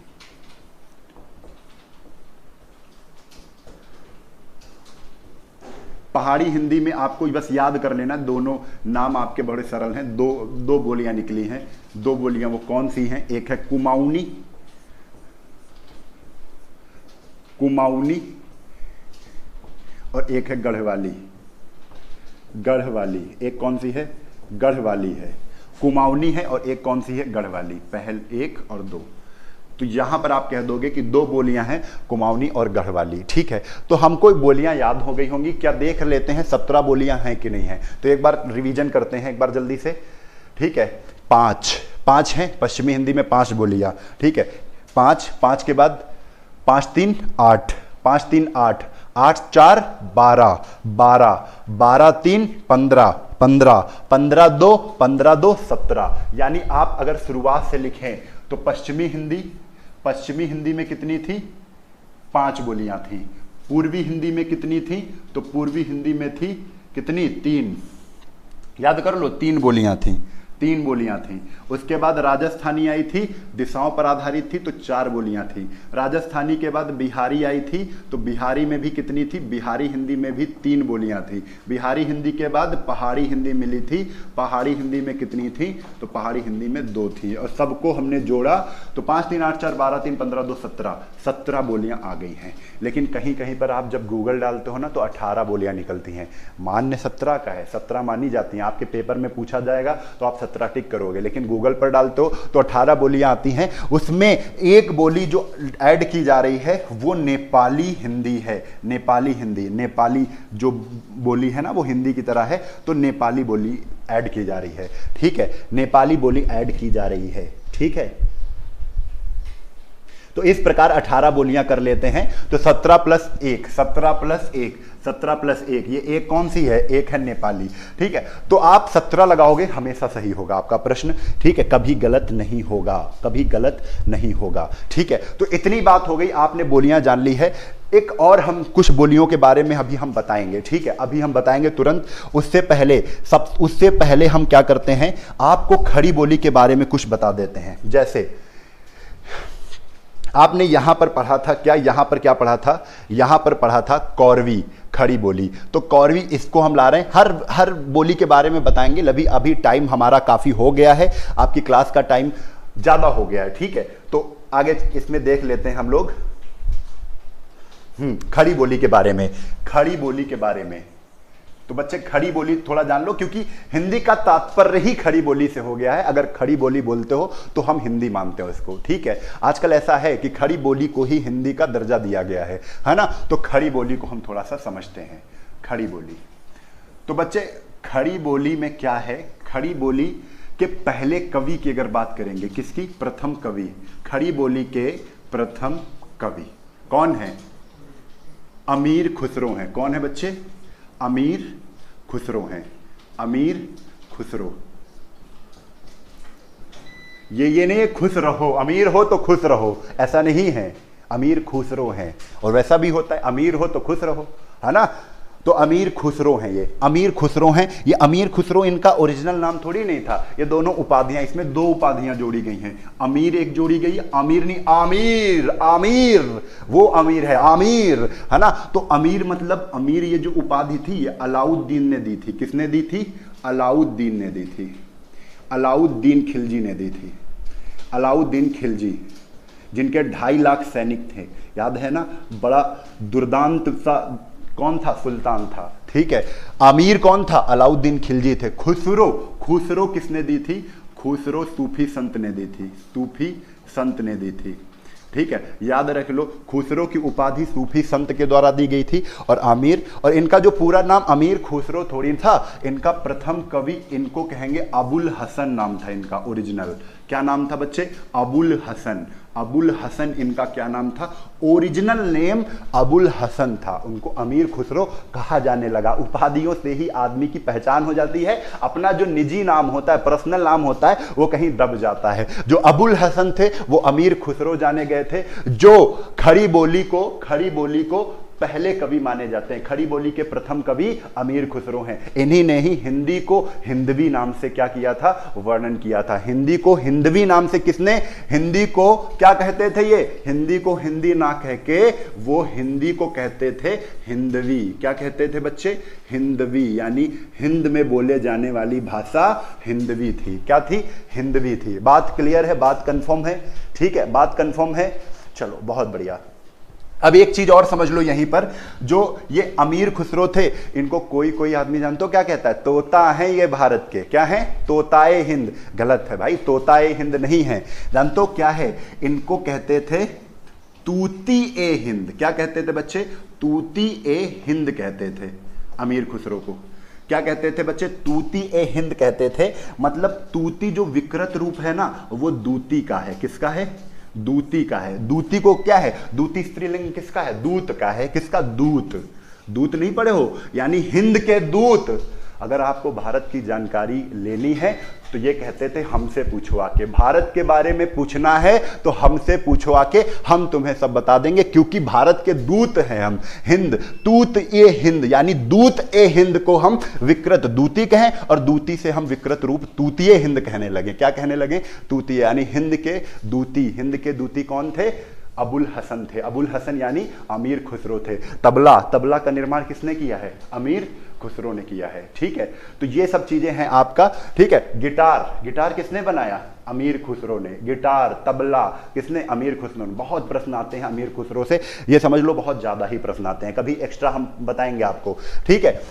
पहाड़ी हिंदी में आपको बस याद कर लेना, दोनों नाम आपके बड़े सरल हैं। दो बोलियां निकली हैं। 2 बोलियां वो कौन सी हैं, एक है कुमाऊनी, कुमाऊनी, और एक है गढ़वाली। गढ़वाली एक कौन सी है, गढ़वाली है। कुमाऊनी है और एक कौन सी है, गढ़वाली। पहल 1 और 2। तो यहां पर आप कह दोगे कि 2 बोलियां हैं, कुमाऊनी और गढ़वाली। ठीक है, तो हमको बोलियां याद हो गई होंगी। क्या देख लेते हैं 17 बोलियां हैं कि नहीं है, तो एक बार रिवीजन करते हैं एक बार जल्दी से। ठीक है, 5 हैं पश्चिमी हिंदी में, 5 बोलियां। ठीक है, 5 के बाद 5 3 8, 5 3 8, 8 4 12, 12 3 15, 15 2 15 2 17। यानी आप अगर शुरुआत से लिखें तो पश्चिमी हिंदी में कितनी थी, 5 बोलियां थी। पूर्वी हिंदी में कितनी थी, तो पूर्वी हिंदी में थी कितनी, 3। याद कर लो, 3 बोलियां थी। 3 बोलियां थी। उसके बाद राजस्थानी आई थी, दिशाओं पर आधारित थी, तो 4 बोलियां थी। राजस्थानी के बाद बिहारी आई थी, तो बिहारी में भी कितनी थी, बिहारी हिंदी में भी 3 बोलियां थी। बिहारी हिंदी के बाद पहाड़ी हिंदी मिली थी, पहाड़ी हिंदी में कितनी थी, तो पहाड़ी हिंदी में 2 थी। और सबको हमने जोड़ा तो 5 3 8 4 12 3 15 2 17 बोलियां आ गई हैं। लेकिन कहीं कहीं पर आप जब गूगल डालते हो ना तो 18 बोलियां निकलती हैं। मान्य 17 का है, 17 मानी जाती हैं। आपके पेपर में पूछा जाएगा तो आप 17 टिक करोगे, लेकिन गूगल पर डालते हो तो 18 बोलियां आती हैं। उसमें एक बोली जो ऐड की जा रही है वो नेपाली हिंदी है। नेपाली हिंदी, नेपाली जो बोली है ना वो हिंदी की तरह है, तो नेपाली बोली ऐड की जा रही है। ठीक है, नेपाली बोली ऐड की जा रही है। ठीक है, तो इस प्रकार 18 बोलियां कर लेते हैं। तो 17 प्लस 1, 17 प्लस 1, 17 प्लस 1, ये एक कौन सी है, एक है नेपाली। ठीक है, तो आप 17 लगाओगे, हमेशा सही होगा आपका प्रश्न। ठीक है, कभी गलत नहीं होगा, कभी गलत नहीं होगा। ठीक है, तो इतनी बात हो गई, आपने बोलियां जान ली है। एक और हम कुछ बोलियों के बारे में अभी हम बताएंगे। ठीक है, अभी हम बताएंगे तुरंत। उससे पहले हम क्या करते हैं, आपको खड़ी बोली के बारे में कुछ बता देते हैं। जैसे आपने यहां पर पढ़ा था, क्या यहां पर क्या पढ़ा था, यहां पर पढ़ा था कौरवी, खड़ी बोली। तो कौरवी, इसको हम ला रहे हैं, हर बोली के बारे में बताएंगे। अभी टाइम हमारा काफी हो गया है, आपकी क्लास का टाइम ज्यादा हो गया है। ठीक है, तो आगे इसमें देख लेते हैं हम लोग खड़ी बोली के बारे में। खड़ी बोली के बारे में तो बच्चे खड़ी बोली थोड़ा जान लो, क्योंकि हिंदी का तात्पर्य ही खड़ी बोली से हो गया है। अगर खड़ी बोली बोलते हो तो हम हिंदी मानते हो इसको। ठीक है, आजकल ऐसा है कि खड़ी बोली को ही हिंदी का दर्जा दिया गया है ना। तो खड़ी बोली को हम थोड़ा सा समझते हैं। खड़ी बोली, तो बच्चे खड़ी बोली में क्या है, खड़ी बोली के पहले कवि की अगर बात करेंगे, किसकी, प्रथम कवि, खड़ी बोली के प्रथम कवि कौन है, अमीर खुसरो हैं। कौन है बच्चे, अमीर खुसरो हैं। अमीर खुसरो, ये नहीं खुश रहो, अमीर हो तो खुश रहो, ऐसा नहीं है। अमीर खुसरो हैं, और वैसा भी होता है, अमीर हो तो खुश रहो, है ना। तो अमीर खुसरो हैं, ये अमीर खुसरो हैं। ये अमीर खुसरो इनका ओरिजिनल नाम थोड़ी नहीं था, ये दोनों उपाधियां, इसमें 2 उपाधियां जोड़ी गई हैं। अमीर एक जोड़ी गई है, आमिर नहीं, आमिर, आमिर वो अमीर है, आमिर, है ना। तो अमीर मतलब अमीर, ये जो उपाधि थी ये अलाउद्दीन ने दी थी। किसने दी थी, अलाउद्दीन ने दी थी, अलाउद्दीन खिलजी ने दी थी। अलाउद्दीन खिलजी, जिनके 2.5 लाख सैनिक थे, याद है ना, बड़ा दुर्दांत सा कौन था, सुल्तान था। ठीक है, अमीर कौन था, अलाउद्दीन खिलजी थे। खुसरो, खुसरो किसने दी थी, खुसरो सूफी संत ने दी थी, सूफी संत ने दी थी। ठीक है, याद रख लो, खुसरो की उपाधि सूफी संत के द्वारा दी गई थी। और आमिर, और इनका जो पूरा नाम अमीर खुसरो थोड़ी था, इनका प्रथम कवि इनको कहेंगे अबुल हसन नाम था इनका ओरिजिनल। क्या नाम था बच्चे, अबुल हसन। अबुल हसन इनका क्या नाम था, ओरिजिनल नेम अबुल हसन था। उनको अमीर खुसरो कहा जाने लगा। उपाधियों से ही आदमी की पहचान हो जाती है, अपना जो निजी नाम होता है, पर्सनल नाम होता है, वो कहीं दब जाता है। जो अबुल हसन थे वो अमीर खुसरो जाने गए थे, जो खड़ी बोली को पहले कवि माने जाते हैं। खड़ी बोली के प्रथम कवि अमीर खुसरो हैं। इन्हीं ने ही हिंदी को हिंदवी नाम से क्या किया था, वर्णन किया था। हिंदी को हिंदवी नाम से किसने, हिंदी को क्या कहते थे, ये हिंदी को हिंदी ना कह के वो हिंदी को कहते थे हिंदवी। क्या कहते थे बच्चे, हिंदवी, यानी हिंद में बोले जाने वाली भाषा हिंदवी थी। क्या थी, हिंदवी थी। बात क्लियर है, बात कंफर्म है। ठीक है, बात कंफर्म है। चलो बहुत बढ़िया। अब एक चीज और समझ लो यहीं पर, जो ये अमीर खुसरो थे, इनको कोई आदमी जानते हो क्या कहता है, तोता है ये भारत के। क्या है, तोताए हिंद। गलत है भाई, तोताए हिंद नहीं है। जानते हो क्या है, इनको कहते थे तूती ए हिंद। क्या कहते थे बच्चे, तूती ए हिंद कहते थे। अमीर खुसरो को क्या कहते थे बच्चे, तूती ए हिंद कहते थे। मतलब तूती जो विकृत रूप है ना, वो दूती का है। किसका है, दूती का है। दूती को क्या है, दूती स्त्रीलिंग किसका है, दूत का है। किसका, दूत। दूत नहीं पढ़े हो, यानी हिंद के दूत, अगर आपको भारत की जानकारी लेनी है तो ये कहते थे हमसे पूछो आके, भारत के बारे में पूछना है तो हमसे पूछो आके, हम तुम्हें सब बता देंगे, क्योंकि भारत के दूत हैं हम। हिंद तूत ए हिंद, यानी दूत ए हिंद को हम विकृत दूती कहें और दूती से हम विकृत रूप तूतीय हिंद कहने लगे। क्या कहने लगे? तूतीय, यानी हिंद के दूती। हिंद के दूती कौन थे? अबुल हसन थे। अबुल हसन यानी अमीर खुसरो थे। तबला, तबला का निर्माण किसने किया है? अमीर खुसरो ने किया है। ठीक है, तो ये सब चीजें हैं आपका। ठीक है, गिटार, गिटार किसने बनाया? अमीर खुसरो ने। गिटार, तबला किसने? अमीर खुसरो ने। बहुत प्रश्न आते हैं अमीर खुसरो से, ये समझ लो बहुत ज्यादा ही प्रश्न आते हैं, कभी एक्स्ट्रा हम बताएंगे आपको। ठीक है,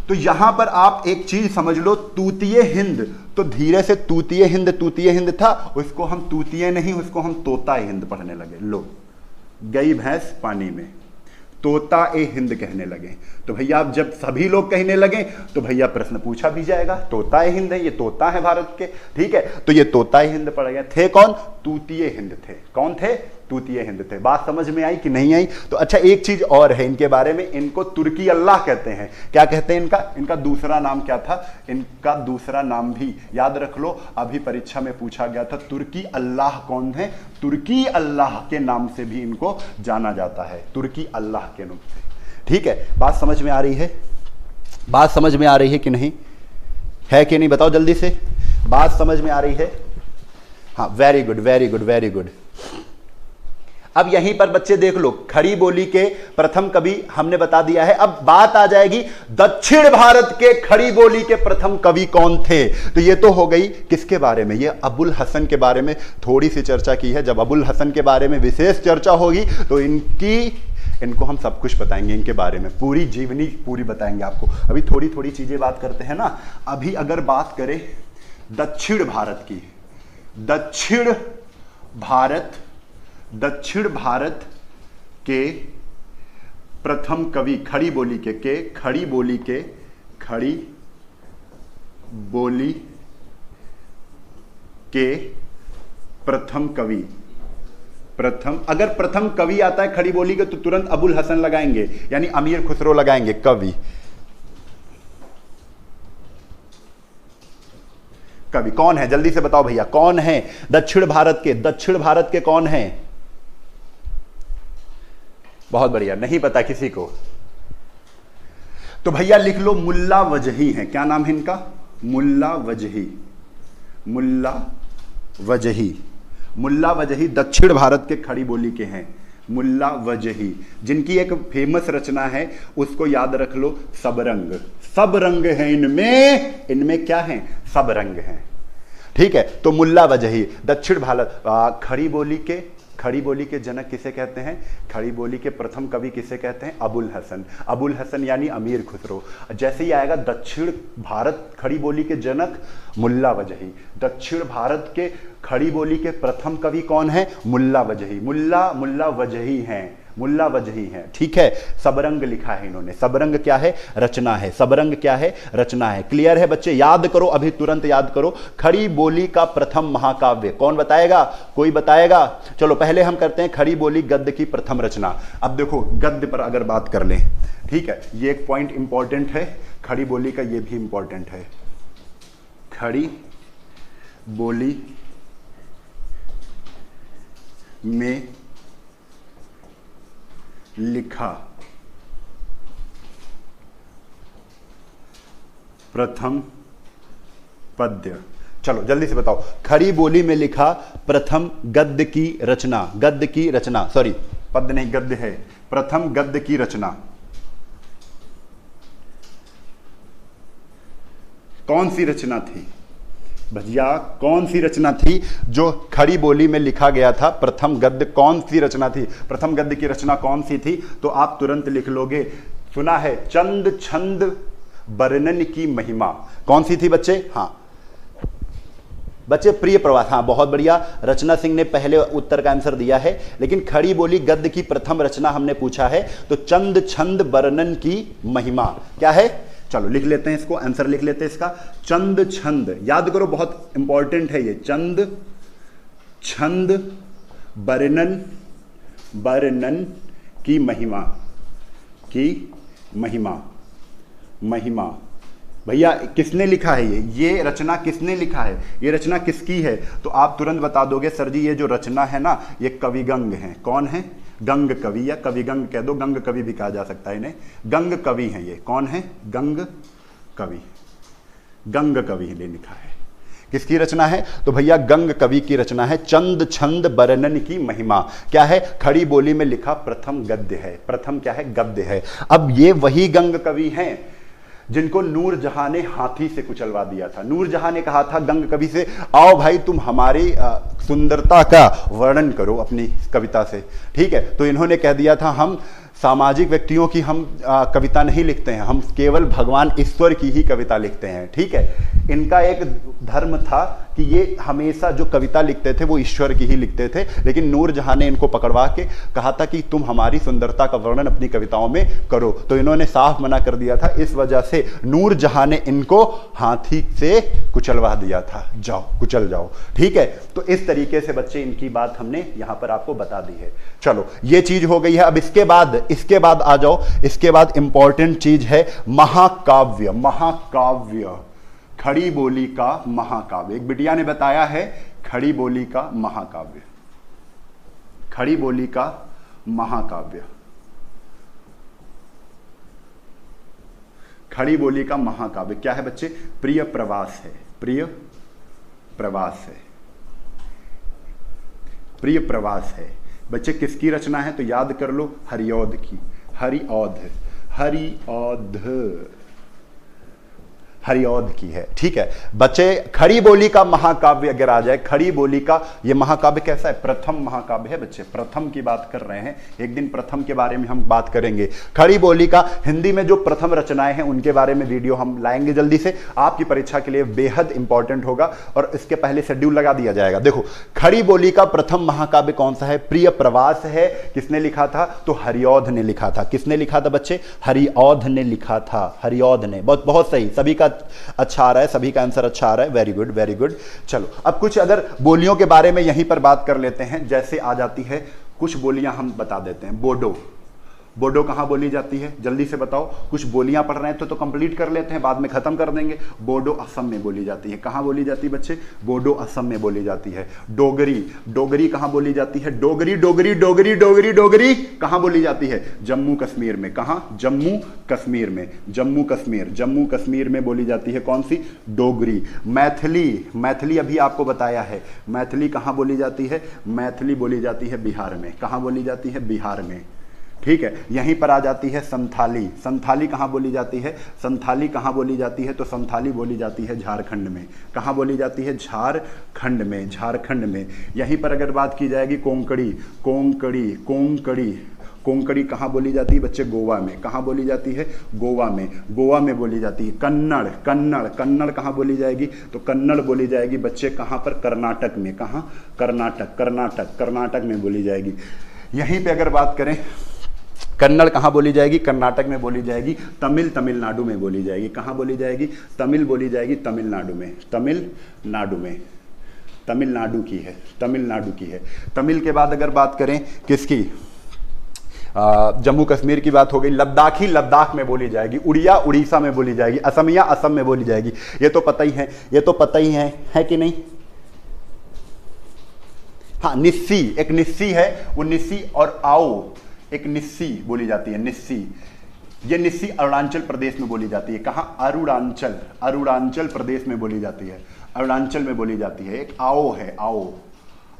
तो यहां पर आप एक चीज समझ लो, तूतीय हिंद, तो धीरे से तूतीय हिंद था, उसको हम तूतीय नहीं, उसको हम तोता हिंद पढ़ने लगे। लो, गई भैंस पानी में, तोता ए हिंद कहने लगे। तो भैया अब जब सभी लोग कहने लगे तो भैया प्रश्न पूछा भी जाएगा, तोता ए हिंद है, ये तोता है भारत के। ठीक है, तो ये तोता ए हिंद पड़ गया। थे कौन? तूतीय हिंद थे। कौन थे? तूतीय हिंद थे। बात समझ में आई कि नहीं आई? तो अच्छा, एक चीज और है इनके बारे में, इनको तुर्की अल्लाह कहते हैं। क्या कहते हैं इनका? इनका दूसरा नाम क्या था? इनका दूसरा नाम भी याद रख लो, अभी परीक्षा में पूछा गया था। तुर्की अल्लाह कौन है? तुर्की अल्लाह के नाम से भी इनको जाना जाता है, तुर्की अल्लाह के नाम से। ठीक है, बात समझ में आ रही है? बात समझ में आ रही है कि नहीं? है कि नहीं? बताओ जल्दी से, बात समझ में आ रही है? हाँ, very good very good very good. अब यहीं पर बच्चे देख लो, खड़ी बोली के प्रथम कवि हमने बता दिया है। अब बात आ जाएगी दक्षिण भारत के खड़ी बोली के प्रथम कवि कौन थे। तो ये तो हो गई किसके बारे में? ये अबुल हसन के बारे में थोड़ी सी चर्चा की है। जब अबुल हसन के बारे में विशेष चर्चा होगी तो इनको हम सब कुछ बताएंगे, इनके बारे में पूरी जीवनी पूरी बताएंगे आपको। अभी थोड़ी थोड़ी चीजें बात करते हैं ना। अभी अगर बात करें दक्षिण भारत की, दक्षिण भारत के प्रथम कवि खड़ी बोली के प्रथम कवि, अगर प्रथम कवि आता है खड़ी बोली के तो तुरंत अबुल हसन लगाएंगे, यानी अमीर खुसरो लगाएंगे। कवि कौन है? जल्दी से बताओ भैया, कौन है दक्षिण भारत के कौन है? बहुत बढ़िया, नहीं पता किसी को? तो भैया लिख लो, मुल्ला वजही है। क्या नाम है इनका? मुल्ला वजही दक्षिण भारत के खड़ी बोली के हैं। मुल्ला वजही, जिनकी एक फेमस रचना है उसको याद रख लो, सब रंग है इनमें क्या है? सब रंग है। ठीक है, तो मुल्ला वजही दक्षिण भारत। खड़ी बोली के जनक किसे कहते हैं? खड़ी बोली के प्रथम कवि किसे कहते हैं? अबुल हसन यानी अमीर खुसरो। जैसे ही आएगा दक्षिण भारत खड़ी बोली के जनक मुल्ला वजही, दक्षिण भारत के खड़ी बोली के प्रथम कवि कौन है? मुल्ला वजही हैं। ठीक है, सबरंग लिखा है इन्होंने। सबरंग क्या है? रचना है। सबरंग क्या है? रचना है। क्लियर है बच्चे? याद करो, अभी तुरंत याद करो। खड़ी बोली का प्रथम महाकाव्य कौन बताएगा? कोई बताएगा? चलो पहले हम करते हैं खड़ी बोली गद्य की प्रथम रचना। अब देखो, गद्य पर अगर बात कर लें, ठीक है, ये एक पॉइंट इंपॉर्टेंट है, खड़ी बोली का ये भी इंपॉर्टेंट है। खड़ी बोली में लिखा प्रथम पद्य। चलो जल्दी से बताओ, खड़ी बोली में लिखा प्रथम गद्य की रचना, सॉरी पद्य नहीं गद्य है, प्रथम गद्य की रचना कौन सी रचना थी भैया? कौन सी रचना थी जो खड़ी बोली में लिखा गया था? प्रथम गद्य कौन सी रचना थी? प्रथम गद्य की रचना कौन सी थी? तो आप तुरंत लिख लोगे, सुना है, चंद छंद वर्णन की महिमा। कौन सी थी बच्चे? हाँ बच्चे, प्रिय प्रवास। हाँ बहुत बढ़िया, रचना सिंह ने पहले उत्तर का आंसर दिया है, लेकिन खड़ी बोली गद्य की प्रथम रचना हमने पूछा है, तो चंद छंद वर्णन की महिमा क्या है? चलो लिख लेते हैं इसको, आंसर लिख लेते हैं इसका। चंद छंद, याद करो बहुत इंपॉर्टेंट है ये। चंद छंद वर्णन की महिमा भैया किसने लिखा है ये रचना किसने लिखा है, ये रचना किसकी है? तो आप तुरंत बता दोगे सर जी ये जो रचना है ना ये कविगंग है। कौन है? गंग कवि, या कविगंग कह दो, गंग कवि भी कहा जा सकता है इन्हें। गंग कवि हैं ये। कौन है? गंग कवि। गंग कवि ने लिखा है। किसकी रचना है? तो भैया गंग कवि की रचना है। चंद छंद बरनन की महिमा। क्या है? खड़ी बोली में लिखा प्रथम गद्य है। प्रथम क्या है? गद्य है। अब ये वही गंग कवि हैं जिनको नूरजहां ने हाथी से कुचलवा दिया था। नूरजहां ने कहा था गंग कवि से, आओ भाई तुम हमारी सुंदरता का वर्णन करो अपनी कविता से। ठीक है, तो इन्होंने कह दिया था हम सामाजिक व्यक्तियों की हम कविता नहीं लिखते हैं, हम केवल भगवान ईश्वर की ही कविता लिखते हैं। ठीक है, इनका एक धर्म था कि ये हमेशा जो कविता लिखते थे वो ईश्वर की ही लिखते थे, लेकिन नूरजहां ने इनको पकड़वा के कहा था कि तुम हमारी सुंदरता का वर्णन अपनी कविताओं में करो, तो इन्होंने साफ मना कर दिया था। इस वजह से नूरजहां ने इनको हाथी से कुचलवा दिया था, जाओ कुचल जाओ। ठीक है, तो इस तरीके से बच्चे इनकी बात हमने यहां पर आपको बता दी है। चलो ये चीज हो गई है। अब इसके बाद आ जाओ, इसके बाद इंपॉर्टेंट चीज है महाकाव्य। महाकाव्य, खड़ी बोली का महाकाव्य। एक बिटिया ने बताया है खड़ी बोली का महाकाव्य। खड़ी बोली का महाकाव्य, खड़ी बोली का महाकाव्य क्या है बच्चे? प्रिय प्रवास है। प्रिय प्रवास है। प्रिय प्रवास है बच्चे। किसकी रचना है? तो याद कर लो, हरिऔध की। हरिऔध, हरिऔध, हरिऔध की है। ठीक है बच्चे, खड़ी बोली का महाकाव्य अगर आ जाए, खड़ी बोली का ये महाकाव्य कैसा है? प्रथम महाकाव्य है बच्चे। प्रथम की बात कर रहे हैं, एक दिन प्रथम के बारे में हम बात करेंगे। खड़ी बोली का हिंदी में जो प्रथम रचनाएं हैं उनके बारे में वीडियो हम लाएंगे जल्दी से, आपकी परीक्षा के लिए बेहद इंपॉर्टेंट होगा और इसके पहले शेड्यूल लगा दिया जाएगा। देखो खड़ी बोली का प्रथम महाकाव्य कौन सा है? प्रिय प्रवास है। किसने लिखा था? तो हरिऔध ने लिखा था। किसने लिखा था बच्चे? हरिऔध ने लिखा था। हरिऔध ने। बहुत सही, सभी का अच्छा आ रहा है, सभी का आंसर अच्छा आ रहा है। Very good, very good. चलो अब कुछ अगर बोलियों के बारे में यहीं पर बात कर लेते हैं। जैसे आ जाती है कुछ बोलियां हम बता देते हैं। बोडो, बोडो कहाँ बोली जाती है? जल्दी से बताओ। कुछ बोलियां पढ़ रहे हैं तो कंप्लीट कर लेते हैं, बाद में खत्म कर देंगे। बोडो असम में बोली जाती है। कहाँ बोली जाती है बच्चे? बोडो असम में बोली जाती है। डोगरी, डोगरी कहाँ बोली जाती है? डोगरी डोगरी डोगरी डोगरी डोगरी कहाँ बोली जाती है? जम्मू कश्मीर में। कहाँ? जम्मू कश्मीर में। जम्मू कश्मीर, जम्मू कश्मीर में बोली जाती है कौन सी? डोगरी। मैथिली, मैथिली अभी आपको बताया है। मैथिली कहाँ बोली जाती है? मैथिली बोली जाती है बिहार में। कहाँ बोली जाती है? बिहार में। ठीक है, यहीं पर आ जाती है संथाली। संथाली कहाँ बोली जाती है? संथाली कहाँ बोली जाती है? तो संथाली बोली जाती है झारखंड में। कहाँ बोली जाती है? झारखंड में। झारखंड में। यहीं पर अगर बात की जाएगी कोंकणी, कोंकणी, कोंकणी, कोंकणी कहाँ बोली जाती है बच्चे? गोवा में। कहाँ बोली जाती है? गोवा में। गोवा में बोली जाती है। कन्नड़, कन्नड़, कन्नड़ कहाँ बोली जाएगी? तो कन्नड़ बोली जाएगी बच्चे कहाँ पर? कर्नाटक में। कहाँ? कर्नाटक, कर्नाटक, कर्नाटक में बोली जाएगी। यहीं पे अगर बात करें कन्नड़ कहाँ बोली जाएगी? कर्नाटक में बोली जाएगी। तमिल, तमिलनाडु में बोली जाएगी। कहाँ बोली जाएगी? तमिल बोली जाएगी तमिलनाडु में। तमिलनाडु में। तमिलनाडु की है, तमिलनाडु की है। तमिल के बाद अगर बात करें किसकी? जम्मू कश्मीर की बात हो गई। लद्दाखी लद्दाख में बोली जाएगी। उड़िया उड़ीसा में बोली जाएगी। असमिया असम में बोली जाएगी। ये तो पता ही है, ये तो पता ही है कि नहीं? हाँ, निस्सी, एक निस्सी है, वो निस्सी और आओ एक निस्सी बोली जाती है। निस्सी, ये निस्सी अरुणाचल प्रदेश में बोली जाती है। कहाँ? अरुणाचल, अरुणाचल प्रदेश में बोली जाती है। अरुणाचल में बोली जाती है। एक आओ है, आओ,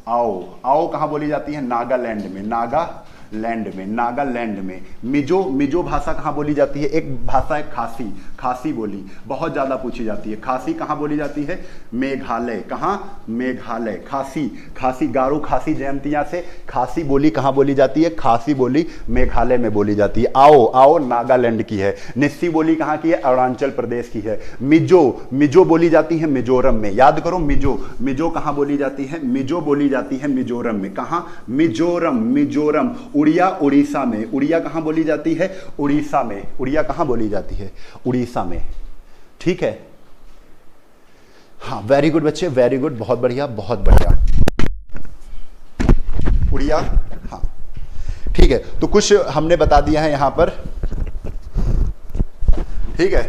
आओ, आओ कहाँ बोली जाती है? नागालैंड में। नागालैंड में, नागालैंड में। मिजो, मिजो भाषा कहाँ बोली जाती है? एक भाषा है खासी, खासी बोली बहुत ज़्यादा पूछी जाती है। खासी कहाँ बोली जाती है? मेघालय। कहाँ? मेघालय। खासी, खासी, गारो खासी जयंतिया से खासी बोली कहाँ बोली जाती है? खासी बोली मेघालय में बोली जाती है। आओ, आओ नागालैंड की है। निस्सी बोली कहाँ की है? अरुणाचल प्रदेश की है। मिजो, मिजो बोली जाती है मिजोरम में। याद करो, मिजो, मिजो कहाँ बोली जाती है? मिजो बोली जाती है मिजोरम में। कहाँ? मिजोरम, मिजोरम। उड़िया उड़ीसा में। उड़िया कहाँ बोली जाती है? उड़ीसा में। उड़िया कहाँ बोली जाती है? उड़ीसा में। ठीक है, हाँ वेरी गुड बच्चे, वेरी गुड, बहुत बढ़िया, बहुत बढ़िया। उड़िया, हाँ ठीक है। तो कुछ हमने बता दिया है यहां पर। ठीक है,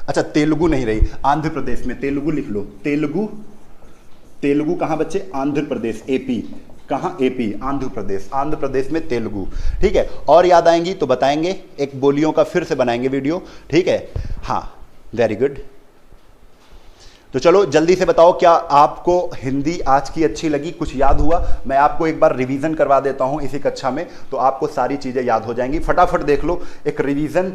अच्छा तेलुगु नहीं रही, आंध्र प्रदेश में तेलुगु लिख लो, तेलुगु, तेलुगु कहाँ बच्चे, आंध्र प्रदेश, एपी, कहाँ, एपी, आंध्र प्रदेश, आंध्र प्रदेश में तेलुगु, ठीक है। और याद आएंगी तो बताएंगे, एक बोलियों का फिर से बनाएंगे वीडियो, ठीक है। हाँ वेरी गुड। तो चलो जल्दी से बताओ, क्या आपको हिंदी आज की अच्छी लगी, कुछ याद हुआ? मैं आपको एक बार रिवीजन करवा देता हूं इसी कक्षा में, तो आपको सारी चीजें याद हो जाएंगी। फटाफट देख लो एक रिवीजन।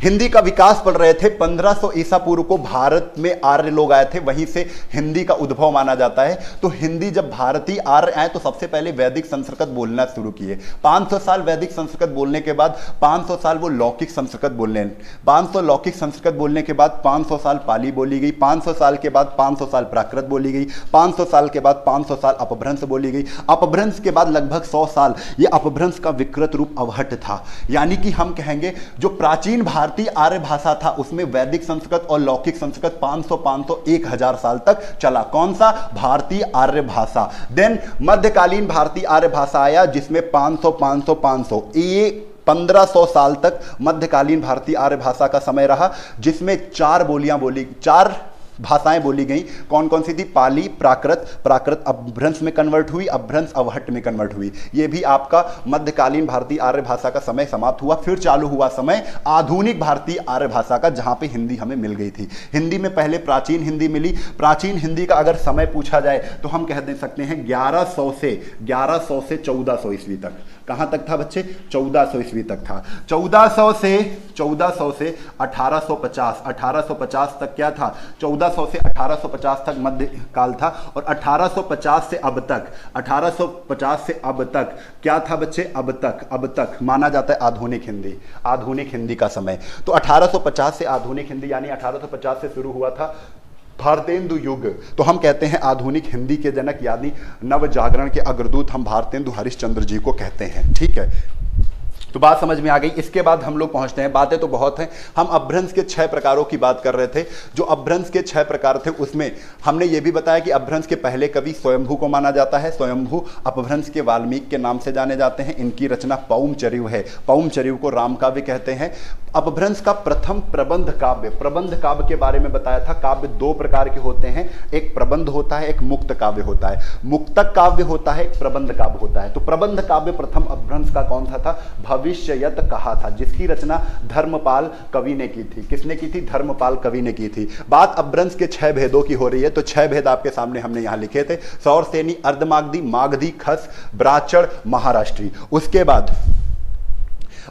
हिंदी का विकास पढ़ रहे थे, 1500 ईसा पूर्व को भारत में आर्य लोग आए थे, वहीं से हिंदी का उद्भव माना जाता है। तो हिंदी जब भारतीय आर्य आए तो सबसे पहले वैदिक संस्कृत बोलना शुरू किए। 500 साल वैदिक संस्कृत बोलने के बाद 500 साल वो लौकिक संस्कृत बोलने, 500 लौकिक संस्कृत बोलने के बाद 500 साल पाली बोली गई, 500 साल के बाद 500 साल प्राकृत बोली गई, 500 साल के बाद 500 साल अपभ्रंश बोली गई, अपभ्रंश के बाद लगभग 100 साल ये अपभ्रंश का विकृत रूप अवहट था। यानी कि हम कहेंगे जो प्राचीन भारतीय आर्य भाषा था उसमें वैदिक संस्कृत और लौकिक संस्कृत 500 1000 साल तक चला। कौन सा? भारतीय आर्य भाषा। देन मध्यकालीन भारतीय आर्य भाषा आया जिसमें 500 ये 1500 साल तक मध्यकालीन भारतीय आर्य भाषा का समय रहा, जिसमें 4 भाषाएं बोली गई। कौन कौन सी थी? पाली, प्राकृत, प्राकृत अपभ्रंश में कन्वर्ट हुई, अपभ्रंश अवहट में कन्वर्ट हुई। ये भी आपका मध्यकालीन भारतीय आर्य भाषा का समय समाप्त हुआ। फिर चालू हुआ समय आधुनिक भारतीय आर्य भाषा का, जहां पे हिंदी हमें मिल गई थी। हिंदी में पहले प्राचीन हिंदी मिली। प्राचीन हिंदी का अगर समय पूछा जाए तो हम कह दे सकते हैं 1100 से 1400 ईस्वी तक। कहां तक था बच्चे? 1400 ईस्वी तक था। 1400 से 1850 तक क्या था? 1400 से 1850 तक मध्य काल था। और 1850 से अब तक क्या था बच्चे? अब तक माना जाता है आधुनिक हिंदी का समय। तो 1850 से आधुनिक हिंदी, यानी 1850 से शुरू हुआ था भारतेंदु युग। तो हम कहते हैं आधुनिक हिंदी के जनक यानी नव जागरण के अग्रदूत हम भारतेंदु हरिश्चंद्र जी को कहते हैं, ठीक है। तो बात समझ में आ गई। इसके बाद हम लोग पहुंचते हैं, बातें तो बहुत हैं। हम अपभ्रंश के 6 प्रकारों की बात कर रहे थे। जो अपभ्रंश के 6 प्रकार थे उसमें हमने ये भी बताया कि अपभ्रंश के पहले कवि स्वयंभू को माना जाता है। स्वयंभू अपभ्रंश के वाल्मीकि के नाम से जाने जाते हैं। इनकी रचना पौमचरिव है। पौमचरिव को राम काव्य कहते हैं। अपभ्रंश का प्रथम प्रबंध काव्य के बारे में बताया था। काव्य 2 प्रकार के होते हैं, एक प्रबंध होता है, एक मुक्त काव्य होता है। मुक्तक काव्य होता है, एक प्रबंध काव्य होता है। तो प्रबंध काव्य प्रथम अपभ्रंश का कौन सा था? भविष्ययत कहा था, जिसकी रचना धर्मपाल कवि ने की थी। किसने की थी? धर्मपाल कवि ने की थी। बात अपभ्रंश के 6 भेदों की हो रही है। तो 6 भेद आपके सामने हमने यहां लिखे थे। सौरसेनी, अर्धमागधी, मागधी, खस, ब्राह्मण, महाराष्ट्री।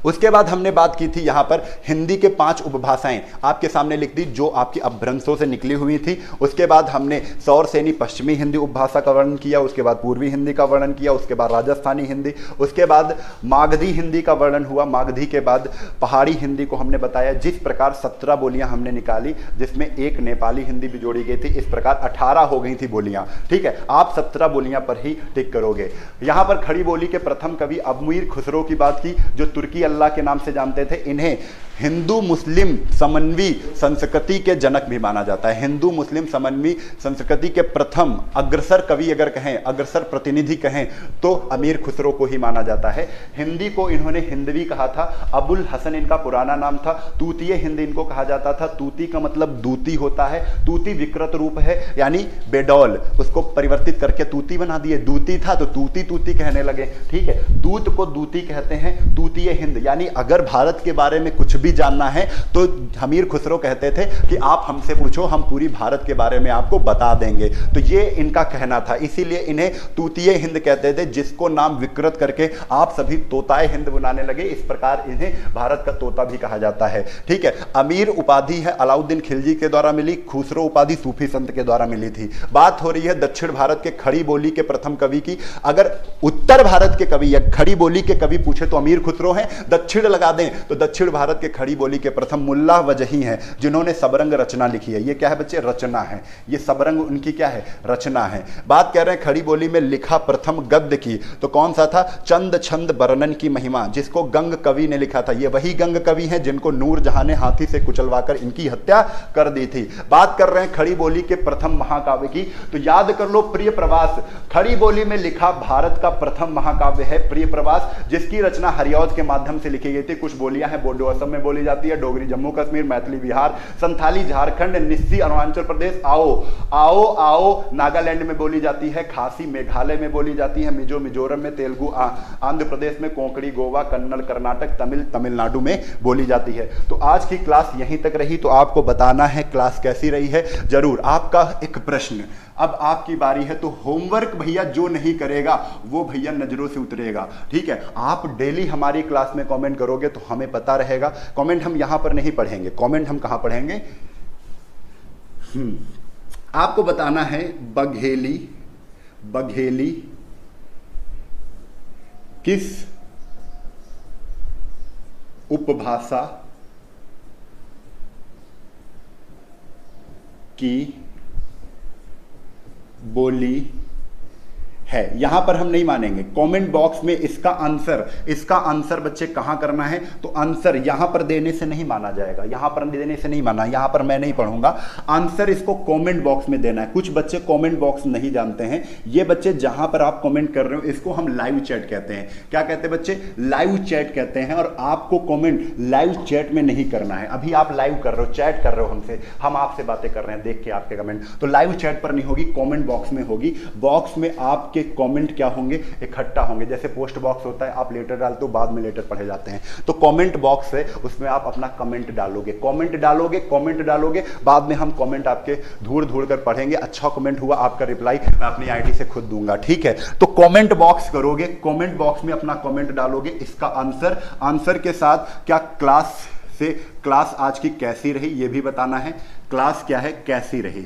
उसके बाद हमने बात की थी यहां पर हिंदी के 5 उपभाषाएं आपके सामने लिख दी जो आपकी अपभ्रंशों से निकली हुई थी। उसके बाद हमने सौरसेनी पश्चिमी हिंदी उपभाषा का वर्णन किया। उसके बाद पूर्वी हिंदी का वर्णन किया। उसके बाद राजस्थानी हिंदी। उसके बाद मागधी हिंदी का वर्णन हुआ। मागधी के बाद पहाड़ी हिंदी को हमने बताया। जिस प्रकार 17 बोलियां हमने निकाली, जिसमें एक नेपाली हिंदी भी जोड़ी गई थी, इस प्रकार 18 हो गई थी बोलियां, ठीक है। आप 17 बोलियां पर ही टिक करोगे। यहां पर खड़ी बोली के प्रथम कवि अमीर खुसरो की बात की, जो तुर्की अल्लाह के नाम से जानते थे। इन्हें हिंदू मुस्लिम समन्वयी संस्कृति के जनक भी माना जाता है। हिंदू मुस्लिम समन्वयी संस्कृति के प्रथम अग्रसर कवि अगर कहें, अग्रसर प्रतिनिधि कहें, तो अमीर खुसरो को ही माना जाता है। हिंदी को इन्होंने हिंदवी कहा था। अबुल हसन इनका पुराना नाम था। तूतीय हिंदी इनको कहा जाता था। तूती का मतलब दूती होता है। तूती विकृत रूप है, यानी बेडौल, उसको परिवर्तित करके तूती बना दिए। दूती था तो तूती तूती कहने लगे, ठीक है। दूत को दूती कहते हैं। तूतीय हिंद, यानी अगर भारत के बारे में कुछ भी जानना है तो अमीर खुसरो कहते थे कि आप हमसे पूछो, हम पूरी भारत के बारे में आपको बता देंगे। तो ये इनका कहना था, इसीलिए इन्हें तूतीय हिंद कहते थे, जिसको नाम विकृत करके आप सभी तोताए हिंद बनाने लगे। इस प्रकार इन्हें भारत का तोता भी कहा जाता है, ठीक है। अमीर उपाधि है अलाउद्दीन खिलजी के द्वारा मिली। खुसरो उपाधि सूफी संत के द्वारा मिली थी। बात हो रही है दक्षिण भारत के खड़ी बोली के प्रथम कवि की। अगर उत्तर भारत के कवि या खड़ी बोली के कवि पूछे तो अमीर खुसरो हैं। दक्षिण लगा दें तो दक्षिण भारत के खड़ी बोली के प्रथम मुल्ला वजही हैं, जिन्होंने सबरंग रचना लिखी है। ये क्या है बच्चे? रचना है। ये सबरंग उनकी क्या है? रचना है। बात कर रहे हैं खड़ी बोली में लिखा प्रथम गद्य की, तो कौन सा था? चंद छंद वर्णन की महिमा, जिसको गंग कवि ने लिखा था। ये वही गंग कवि हैं जिनको नूरजहां ने हाथी से कुचलवाकर इनकी हत्या कर दी थी। बात कर रहे हैं खड़ी बोली के प्रथम महाकाव्य की, तो याद कर लो प्रिय प्रवास। खड़ी बोली में लिखा भारत का प्रथम महाकाव्य है प्रिय प्रवास, जिसकी रचना हरिऔध के माध्यम से लिखी गई थी। कुछ बोलियां हैं बोडो असम में बोली जाती है, डोगरी जम्मू कश्मीर, मैथिली बिहार, संथाली झारखंड, निस्सी अरुणाचल प्रदेश, आओ आओ आओ नागालैंड में बोली जाती है, खासी मेघालय में बोली जाती है, मिजोरम में, तेलुगु आंध्र प्रदेश में, कोंकणी गोवा, कन्नड़ कर्नाटक, तमिल तमिलनाडु में बोली जाती है। तो आज की क्लास यहीं तक रही। तो आपको बताना है क्लास कैसी रही है जरूर। आपका एक प्रश्न, अब आपकी बारी है। तो होमवर्क भैया जो नहीं करेगा वो भैया नजरों से उतरेगा, ठीक है। आप डेली हमारी क्लास में कमेंट करोगे तो हमें पता रहेगा। कमेंट हम यहां पर नहीं पढ़ेंगे, कमेंट हम कहां पढ़ेंगे? आपको बताना है बघेली, बघेली किस उपभाषा की बोली है। यहां पर हम नहीं मानेंगे। कमेंट बॉक्स में इसका आंसर बच्चे कहां करना है? तो आंसर यहां पर देने से नहीं माना जाएगा, यहां पर देने से नहीं माना, यहां पर मैं नहीं पढ़ूंगा। आंसर इसको कमेंट बॉक्स में देना है। कुछ बच्चे कमेंट बॉक्स नहीं जानते हैं। ये बच्चे जहां पर आप कमेंट कर रहे हो इसको हम लाइव चैट कहते हैं। क्या कहते हैं बच्चे? लाइव चैट कहते हैं। और आपको कमेंट लाइव चैट में नहीं करना है। अभी आप लाइव कर रहे हो, चैट कर रहे हो हमसे, हम आपसे बातें कर रहे हैं देख के आपके कमेंट, तो लाइव चैट पर नहीं होगी, कमेंट बॉक्स में होगी। बॉक्स में आपके कमेंट क्या होंगे? इकट्ठा होंगे। जैसे पोस्ट बॉक्स होता है, आप लेटर डालते हो, बाद में लेटर पढ़े जाते हैं। तो कमेंट बॉक्स है, उसमें आप अपना कमेंट डालोगे, कमेंट डालोगे। बाद में हम कमेंट आपके ढूंढ कर पढ़ेंगे। अच्छा कमेंट हुआ, आपका रिप्लाई मैं अपनी आईडी से खुद दूंगा, ठीक है। तो कमेंट बॉक्स करोगे, कमेंट बॉक्स में अपना कमेंट डालोगे, इसका आंसर के साथ क्या क्लास आज की कैसी रही ये भी बताना है। क्लास क्या है, कैसी रही।